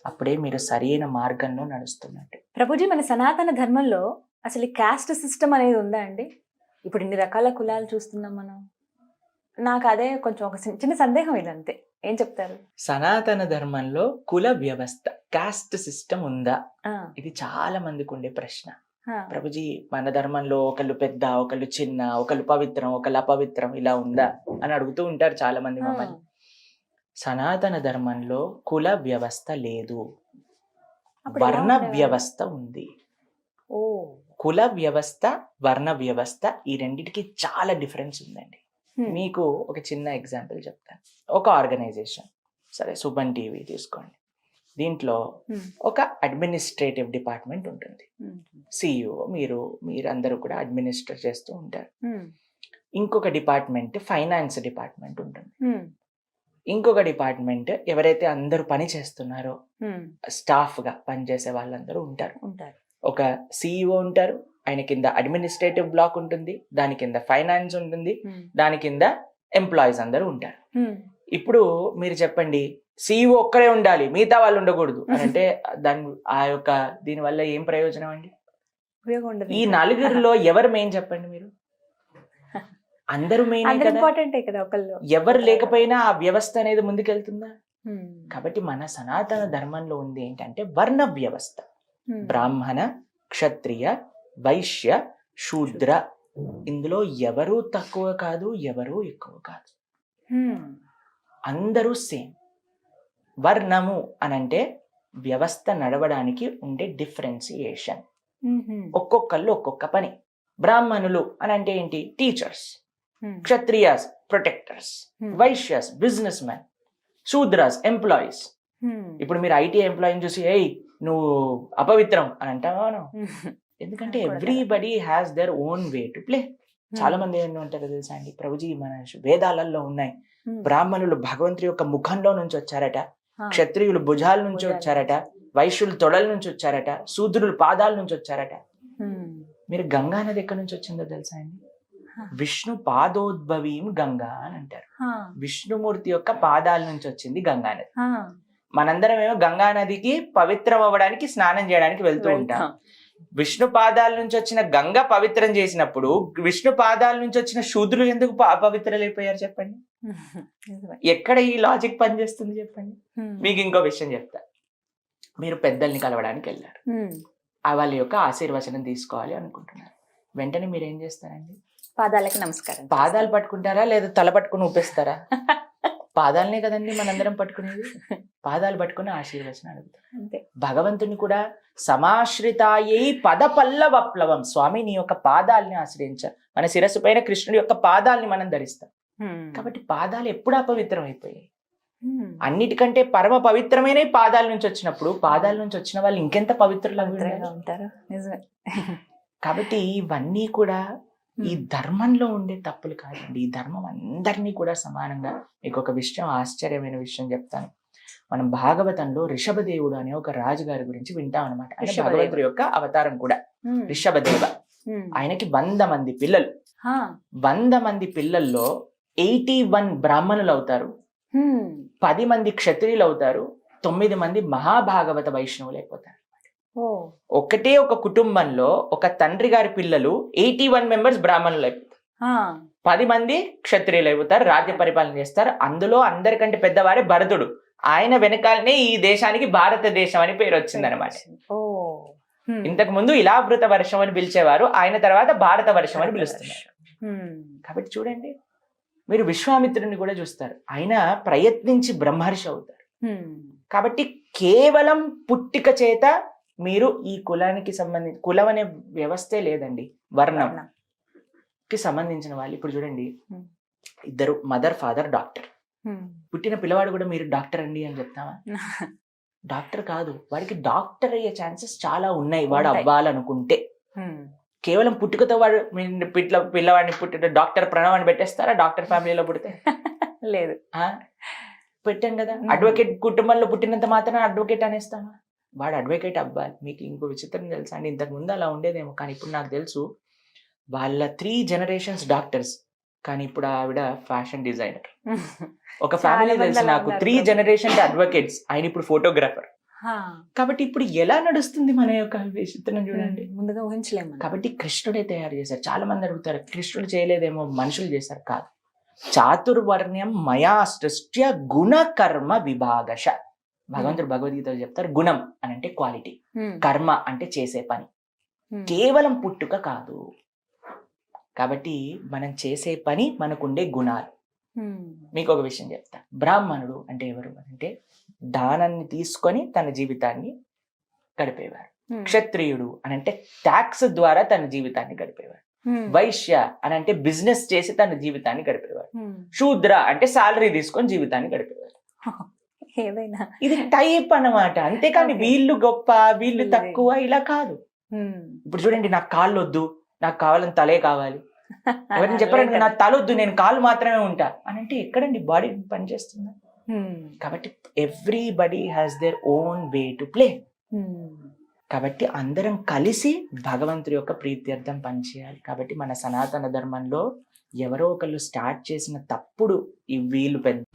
అప్పుడే మీరు సరైన మార్గంలో నడుస్తున్నట్టు. ప్రభుజీ, మన సనాతన ధర్మంలో అసలు క్యాస్ట్ సిస్టమ్ అనేది ఉందా అండి? ఇప్పుడు ఇన్ని రకాల కులాలు చూస్తున్నాం మనం. నాకు అదే కొంచెం ఒక చిన్న సందేహం, ఇది అంతే. ఏం చెప్తారు? సనాతన ధర్మంలో కుల వ్యవస్థ కాస్ట్ సిస్టమ్ ఉందా? ఇది చాలా మందికి ఉండే ప్రశ్న. ప్రభుజీ, మన ధర్మంలో ఒకళ్ళు పెద్ద ఒకళ్ళు చిన్న, ఒకళ్ళు పవిత్రం ఒకళ్ళు అపవిత్రం ఇలా ఉందా అని అడుగుతూ ఉంటారు చాలా మంది మమ్మల్ని. సనాతన ధర్మంలో కుల వ్యవస్థ లేదు, వర్ణ వ్యవస్థ ఉంది. కుల వ్యవస్థ వర్ణ వ్యవస్థ ఈ రెండిటికి చాలా డిఫరెన్స్ ఉందండి. మీకు ఒక చిన్న ఎగ్జాంపుల్ చెప్తాను. ఒక ఆర్గనైజేషన్, సరే సుమన్ టీవీ తీసుకోండి, దీంట్లో ఒక అడ్మినిస్ట్రేటివ్ డిపార్ట్మెంట్ ఉంటుంది. సిఇఓ మీరందరూ కూడా అడ్మినిస్టర్ చేస్తూ ఉంటారు. ఇంకొక డిపార్ట్మెంట్ ఫైనాన్స్ డిపార్ట్మెంట్ ఉంటుంది. ఇంకొక డిపార్ట్మెంట్ ఎవరైతే అందరూ పని చేస్తున్నారో స్టాఫ్ గా పనిచేసే వాళ్ళందరూ ఉంటారు. ఒక సిఇఓ ఉంటారు, ఆయన కింద అడ్మినిస్ట్రేటివ్ బ్లాక్ ఉంటుంది, దాని కింద ఫైనాన్స్ ఉంటుంది, దాని కింద ఎంప్లాయీస్ అందరూ ఉంటారు. ఇప్పుడు మీరు చెప్పండి, సిఇఓ ఒక్కడే ఉండాలి మిగతా వాళ్ళు ఉండకూడదు అని అంటే దీని వల్ల ఏం ప్రయోజనం అండి? ఈ 4 ఎవరు మెయిన్ చెప్పండి మీరు? అందరూ మెయిన్ కదా. ఎవరు లేకపోయినా ఆ వ్యవస్థ అనేది ముందుకెళ్తుందా? కాబట్టి మన సనాతన ధర్మంలో ఉంది ఏంటంటే వర్ణ వ్యవస్థ. బ్రాహ్మణ క్షత్రియ వైశ్య శూద్ర, ఇందులో ఎవరూ తక్కువ కాదు ఎవరూ ఎక్కువ కాదు, అందరూ సేమ్. వర్ణము అనంటే వ్యవస్థ నడవడానికి ఉండే డిఫరెన్సియేషన్. ఒక్కొక్కళ్ళు ఒక్కొక్క పని. బ్రాహ్మణులు అనంటే ఏంటి? Teachers. Kshatriyas protectors. Vaishyas business man. Shudras employees. ఇప్పుడు మీరు ఐటీ ఎంప్లాయీని చూసి ఏయ్ నువ్వు అపవిత్రం అని అంటావా? ఎందుకంటే everybody has their own way to play. చాలా మంది ఏంటో అంటారు తెలుసా అండి, ప్రభుజీ మన వేదాలలో ఉన్నాయి, బ్రాహ్మణులు భగవంతుడి యొక్క ముఖంలో నుంచి వచ్చారట, క్షత్రియులు భుజాల నుంచి వచ్చారట, వైశ్యులు తొడల నుంచి వచ్చారట, శూద్రులు పాదాల నుంచి వచ్చారట. మీరు గంగా నది ఎక్కడి నుంచి వచ్చిందో తెలుసా అండి? విష్ణు పాదోద్భవీం గంగా అని అంటారు. విష్ణుమూర్తి యొక్క పాదాల నుంచి వచ్చింది గంగా నది. మనందరం ఏమో గంగా నదికి పవిత్రం అవ్వడానికి స్నానం చేయడానికి వెళ్తూ ఉంటాం. విష్ణు పాదాల నుంచి వచ్చిన గంగ పవిత్రం చేసినప్పుడు విష్ణు పాదాల నుంచి వచ్చిన శూద్రులు ఎందుకు పవిత్రలైపోయారు చెప్పండి? ఎక్కడ ఈ లాజిక్ పనిచేస్తుంది చెప్పండి? మీకు ఇంకో విషయం చెప్తా. మీరు పెద్దల్ని కలవడానికి వెళ్ళారు, వాళ్ళ యొక్క ఆశీర్వచనం తీసుకోవాలి అనుకుంటున్నారు. వెంటనే మీరు ఏం చేస్తారండి? పాదాలకి నమస్కారం. పాదాలు పట్టుకుంటారా లేదా తల పట్టుకుని ఊపేస్తారా? పాదాలనే కదండి మనందరం పట్టుకునేది. పాదాలు పట్టుకుని ఆశీర్వచనం అడుగుతారు. భగవంతుని కూడా సమాశ్రితాయై పద పల్లవప్లవం, స్వామి నీ యొక్క పాదాలని ఆశ్రయించారు. మన శిరస్సు పైన కృష్ణుడి యొక్క పాదాలని మనం ధరిస్తాం. కాబట్టి పాదాలు ఎప్పుడు అపవిత్రం అయిపోయాయి? అన్నిటికంటే పరమ పవిత్రమైన పాదాల నుంచి వచ్చినప్పుడు పాదాల నుంచి వచ్చిన వాళ్ళు ఇంకెంత పవిత్రులుగా ఉంటారు. కాబట్టి ఇవన్నీ కూడా ఈ ధర్మంలో ఉండే తప్పులు కాదండి. ఈ ధర్మం అందరినీ కూడా సమానంగా. మీకు ఒక విషయం, ఆశ్చర్యమైన విషయం చెప్తాను. మనం భాగవతంలో రిషభదేవుడు అనే ఒక రాజుగారి గురించి వింటాం అనమాట. అంటే భగవంతుడి యొక్క అవతారం కూడా రిషభదేవ. ఆయనకి 100 మంది పిల్లలు. 100 మంది పిల్లల్లో 81 బ్రాహ్మణులు అవుతారు, 10 మంది క్షత్రియులు అవుతారు, 9 మంది మహాభాగవత వైష్ణవులు అయిపోతారు. ఒకటే ఒక కుటుంబంలో ఒక తండ్రి గారి పిల్లలు 81 మెంబర్స్ బ్రాహ్మణులు అయిపోతారు, 10 మంది క్షత్రియులు అయిపోతారు, రాజ్య పరిపాలన చేస్తారు. అందులో అందరికంటే పెద్దవారే భరతుడు. ఆయన వెనకాలనే ఈ దేశానికి భారతదేశం అని పేరు వచ్చింది అనమాట. ఇంతకు ముందు ఇలావృత వర్షం అని పిలిచేవారు, ఆయన తర్వాత భారత వర్షం అని పిలుస్తున్నారు. కాబట్టి చూడండి, మీరు విశ్వామిత్రుడిని కూడా చూస్తారు, ఆయన ప్రయత్నించి బ్రహ్మర్షి అవుతారు. కాబట్టి కేవలం పుట్టిక చేత మీరు ఈ కులానికి సంబంధించి, కులం అనే వ్యవస్థే లేదండి, వర్ణంకి సంబంధించిన వాళ్ళు. ఇప్పుడు చూడండి, ఇద్దరు మదర్ ఫాదర్ డాక్టర్, పుట్టిన పిల్లవాడు కూడా మీరు డాక్టర్ అండి అని చెప్తామా? డాక్టర్ కాదు, వాడికి డాక్టర్ అయ్యే ఛాన్సెస్ చాలా ఉన్నాయి వాడు అవ్వాలనుకుంటే. కేవలం పుట్టుకతో వాడు పిల్లవాడిని పుట్టిన డాక్టర్ ప్రణవ్ అని పెట్టేస్తారా? డాక్టర్ ఫ్యామిలీలో పుడితే లేదు, పెట్టాం కదా. అడ్వకేట్ కుటుంబంలో పుట్టినంత మాత్రం అడ్వకేట్ అనేస్తామా? వాడు అడ్వకేట్ అవ్వాలి. మీకు ఇంకో విచిత్రం తెలుసా అండి? ఇంతకు ముందు అలా ఉండేదేమో, కానీ ఇప్పుడు నాకు తెలుసు వాళ్ళ 3 generations డాక్టర్స్, కానీ ఇప్పుడు ఆవిడ ఫ్యాషన్ డిజైనర్. ఒక ఫ్యామిలీ తెలుసు నాకు, 3 generations అడ్వకేట్స్, ఆయన ఇప్పుడు ఫోటోగ్రాఫర్. కాబట్టి ఇప్పుడు ఎలా నడుస్తుంది మన యొక్క విచిత్రం చూడండి, ముందుగా ఊహించలేము. కాబట్టి కృష్ణుడే తయారు చేశారు. చాలా మంది అడుగుతారు, కృష్ణుడు చేయలేదేమో, మనుషులు చేశారు. కాదు, చాతుర్వర్ణ్యం మయా సృష్ట్య గుణ కర్మ విభాగశ. భగవంతుడు భగవద్గీతలో చెప్తారు, గుణం అని అంటే క్వాలిటీ, కర్మ అంటే చేసే పని, కేవలం పుట్టుక కాదు. కాబట్టి మనం చేసే పని, మనకుండే గుణాలు. మీకు ఒక విషయం చెప్తా. బ్రాహ్మణుడు అంటే ఎవరు అంటే దానాన్ని తీసుకొని తన జీవితాన్ని గడిపేవారు. క్షత్రియుడు అని అంటే ట్యాక్స్ ద్వారా తన జీవితాన్ని గడిపేవారు. వైశ్య అని అంటే బిజినెస్ చేసి తన జీవితాన్ని గడిపేవారు. శూద్ర అంటే సాలరీ తీసుకొని జీవితాన్ని గడిపేవారు. ఏదైనా ఇది టైప్ అన్నమాట. అంతేకాని వీళ్ళు గొప్ప వీళ్ళు తక్కువ ఇలా కాదు. ఇప్పుడు చూడండి, నాకు కాళ్ళు వద్దు, నాకు కావాలని తలే కావాలి. ఎవరైనా చెప్పారండి నాకు తల వద్దు, నేను కాళ్ళు మాత్రమే ఉంటా అని అంటే ఎక్కడండి బాడీ పనిచేస్తుందా? కాబట్టి everybody has their own way to play. కాబట్టి అందరం కలిసి భగవంతుడి యొక్క ప్రీత్యర్థం పనిచేయాలి. కాబట్టి మన సనాతన ధర్మంలో ఎవరో ఒకళ్ళు స్టార్ట్ చేసిన తప్పుడు ఈ వీళ్ళు పెద్ద